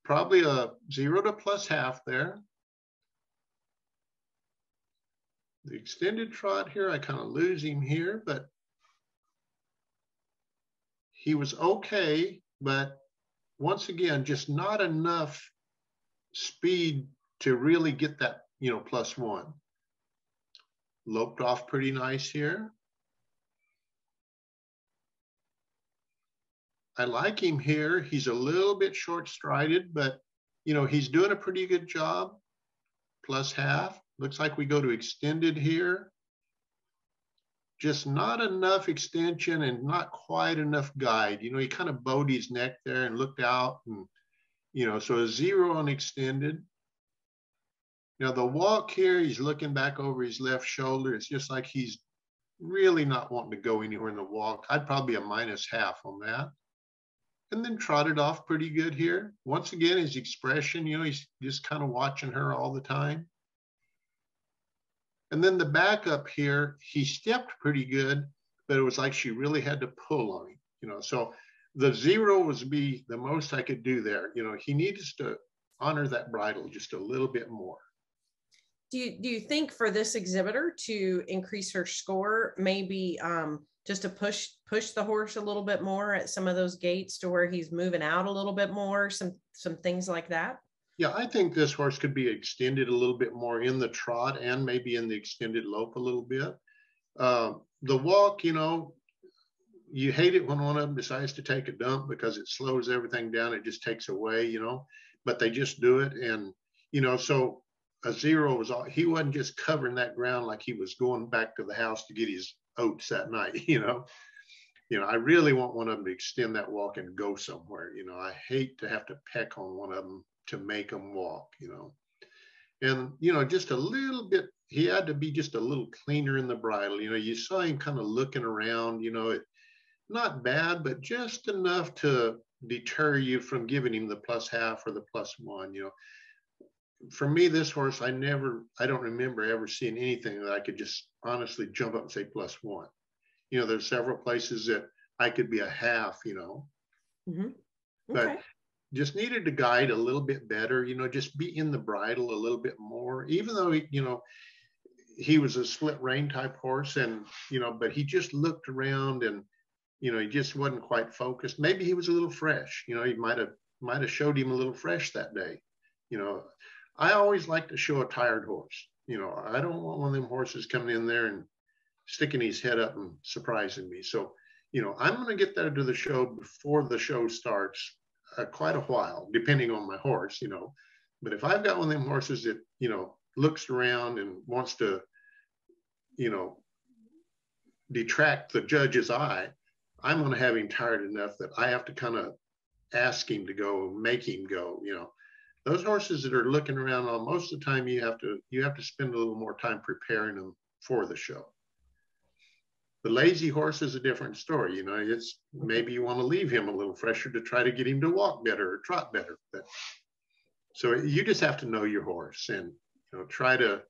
probably a 0 to +1/2 there. The extended trot here, I kind of lose him here, but he was okay, but once again, just not enough speed to really get that, you know, +1. Loped off pretty nice here. I like him here. He's a little bit short-strided, but, you know, he's doing a pretty good job. +1/2. Looks like we go to extended here. Just not enough extension and not quite enough guide. You know, he kind of bowed his neck there and looked out, and, you know, so a 0 on extended. Now the walk here, he's looking back over his left shoulder. It's just like he's really not wanting to go anywhere in the walk. I'd probably a -1/2 on that. And then trotted off pretty good here. Once again, his expression, you know, he's just kind of watching her all the time. And then the back up here, he stepped pretty good, but it was like she really had to pull on him, you know. So the 0 was be the most I could do there. You know, he needs to honor that bridle just a little bit more. Do you think for this exhibitor to increase her score, maybe just to push the horse a little bit more at some of those gates to where he's moving out a little bit more, some things like that? Yeah, I think this horse could be extended a little bit more in the trot and maybe in the extended lope a little bit. The walk, you know, you hate it when one of them decides to take a dump because it slows everything down. It just takes away, you know, but they just do it. And, you know, so a 0 was all, he wasn't just covering that ground like he was going back to the house to get his oats that night, you know. I really want one of them to extend that walk and go somewhere. You know, I hate to have to peck on one of them to make them walk, you know. And, you know, just a little bit, he had to be just a little cleaner in the bridle. You know, you saw him kind of looking around, you know, not bad, but just enough to deter you from giving him the +1/2 or the +1, you know. For me, this horse, I don't remember ever seeing anything that I could just honestly jump up and say +1. You know, there's several places that I could be a 1/2, you know. Mm-hmm. Okay. But just needed to guide a little bit better, you know, just be in the bridle a little bit more, even though, you know, he was a split rein type horse and, you know, but he just looked around and, you know, he just wasn't quite focused. Maybe he was a little fresh, you know, he might have showed him a little fresh that day. You know, I always like to show a tired horse. You know, I don't want one of them horses coming in there and sticking his head up and surprising me. So, I'm going to get there to the show before the show starts quite a while, depending on my horse, But if I've got one of them horses that, looks around and wants to, detract the judge's eye, I'm going to have him tired enough that I have to kind of ask him to go, make him go, Those horses that are looking around, most of the time you have to spend a little more time preparing them for the show. The lazy horse is a different story. It's maybe you want to leave him a little fresher to try to get him to walk better or trot better. So you just have to know your horse and try to,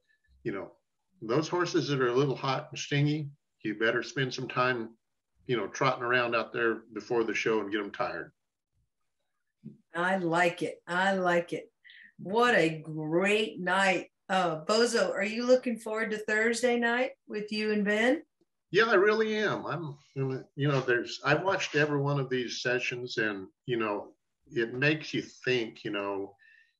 those horses that are a little hot and stingy, you better spend some time, trotting around out there before the show and get them tired. I like it. I like it. What a great night. Bozo, are you looking forward to Thursday night with you and Ben? Yeah, I really am. I've watched every one of these sessions, and, it makes you think,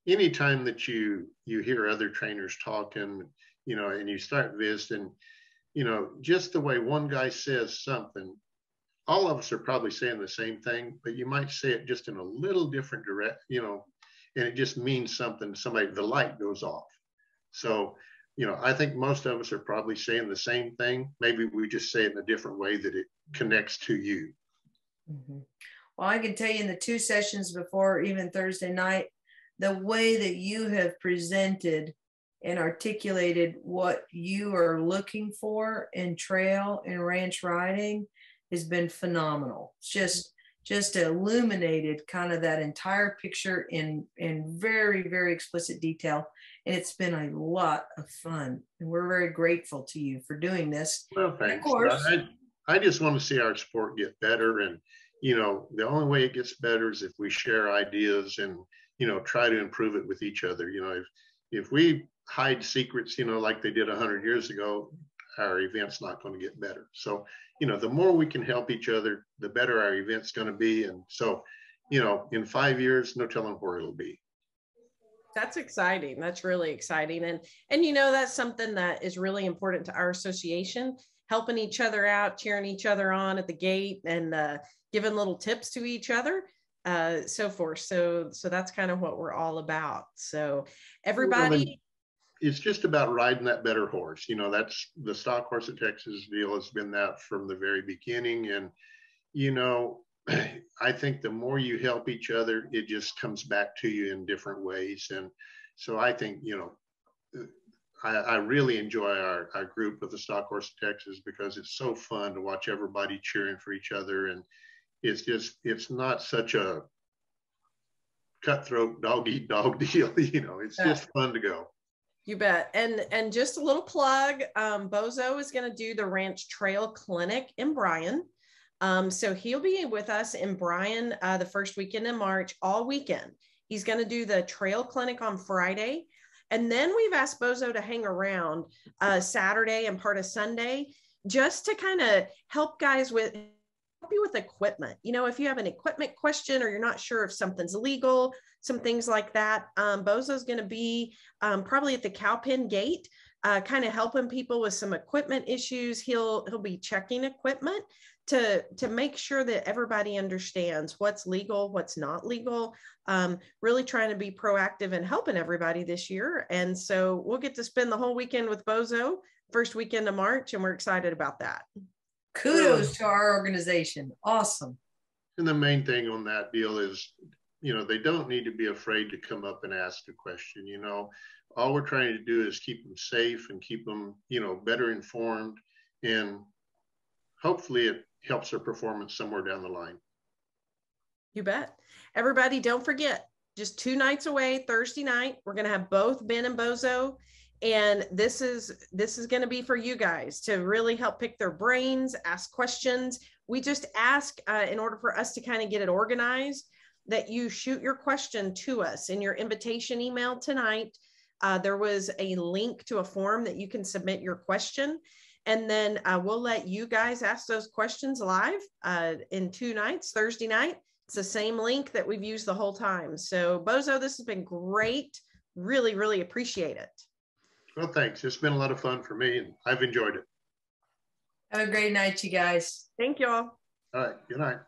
anytime that you hear other trainers talking, and you start visiting, just the way one guy says something, all of us are probably saying the same thing, but you might say it just in a little different direct, and it just means something. The light goes off. So, I think most of us are probably saying the same thing. Maybe we just say it in a different way that it connects to you. Mm-hmm. Well, I can tell you in the 2 sessions before even Thursday night, the way that you have presented and articulated what you are looking for in trail and ranch riding has been phenomenal. It's just illuminated kind of that entire picture in very, very explicit detail. And it's been a lot of fun. And we're very grateful to you for doing this. Well, thanks. Of course, I just want to see our sport get better. And, the only way it gets better is if we share ideas and, try to improve it with each other. If we hide secrets, like they did 100 years ago, our event's not going to get better. So, the more we can help each other, the better our event's going to be. And so, in 5 years, no telling where it'll be. That's exciting. That's really exciting. And that's something that is really important to our association, helping each other out, cheering each other on at the gate, and giving little tips to each other, so forth. So that's kind of what we're all about. So everybody. It's just about riding that better horse. That's the Stock Horse of Texas deal has been that from the very beginning. And, I think the more you help each other, it just comes back to you in different ways. And so I think, I really enjoy our group of the Stock Horse of Texas because it's so fun to watch everybody cheering for each other. And it's not such a cutthroat dog eat dog deal. It's just fun to go. You bet. And just a little plug, Bozo is going to do the Ranch Trail Clinic in Bryan. So he'll be with us in Bryan the first weekend in March, all weekend. He's going to do the trail clinic on Friday. And then we've asked Bozo to hang around Saturday and part of Sunday, just to kind of help you with equipment. If you have an equipment question or you're not sure if something's legal, some things like that, Bozo's going to be probably at the cow pen gate, kind of helping people with some equipment issues. He'll be checking equipment to make sure that everybody understands what's legal, what's not legal, really trying to be proactive and helping everybody this year. And so we'll get to spend the whole weekend with Bozo, first weekend of March, and we're excited about that. Kudos to our organization. Awesome. And the main thing on that deal is, they don't need to be afraid to come up and ask a question. All we're trying to do is keep them safe and keep them, better informed. And hopefully it helps their performance somewhere down the line. You bet. Everybody, don't forget, just 2 nights away, Thursday night, we're going to have both Ben and Bozo. And this is going to be for you guys to really help pick their brains, ask questions. We just ask in order for us to kind of get it organized, that you shoot your question to us in your invitation email tonight. There was a link to a form that you can submit your question. And then we'll let you guys ask those questions live in 2 nights, Thursday night. It's the same link that we've used the whole time. So Bozo, this has been great. Really, really appreciate it. Well, thanks. It's been a lot of fun for me and I've enjoyed it. Have a great night, you guys. Thank you all. All right. Good night.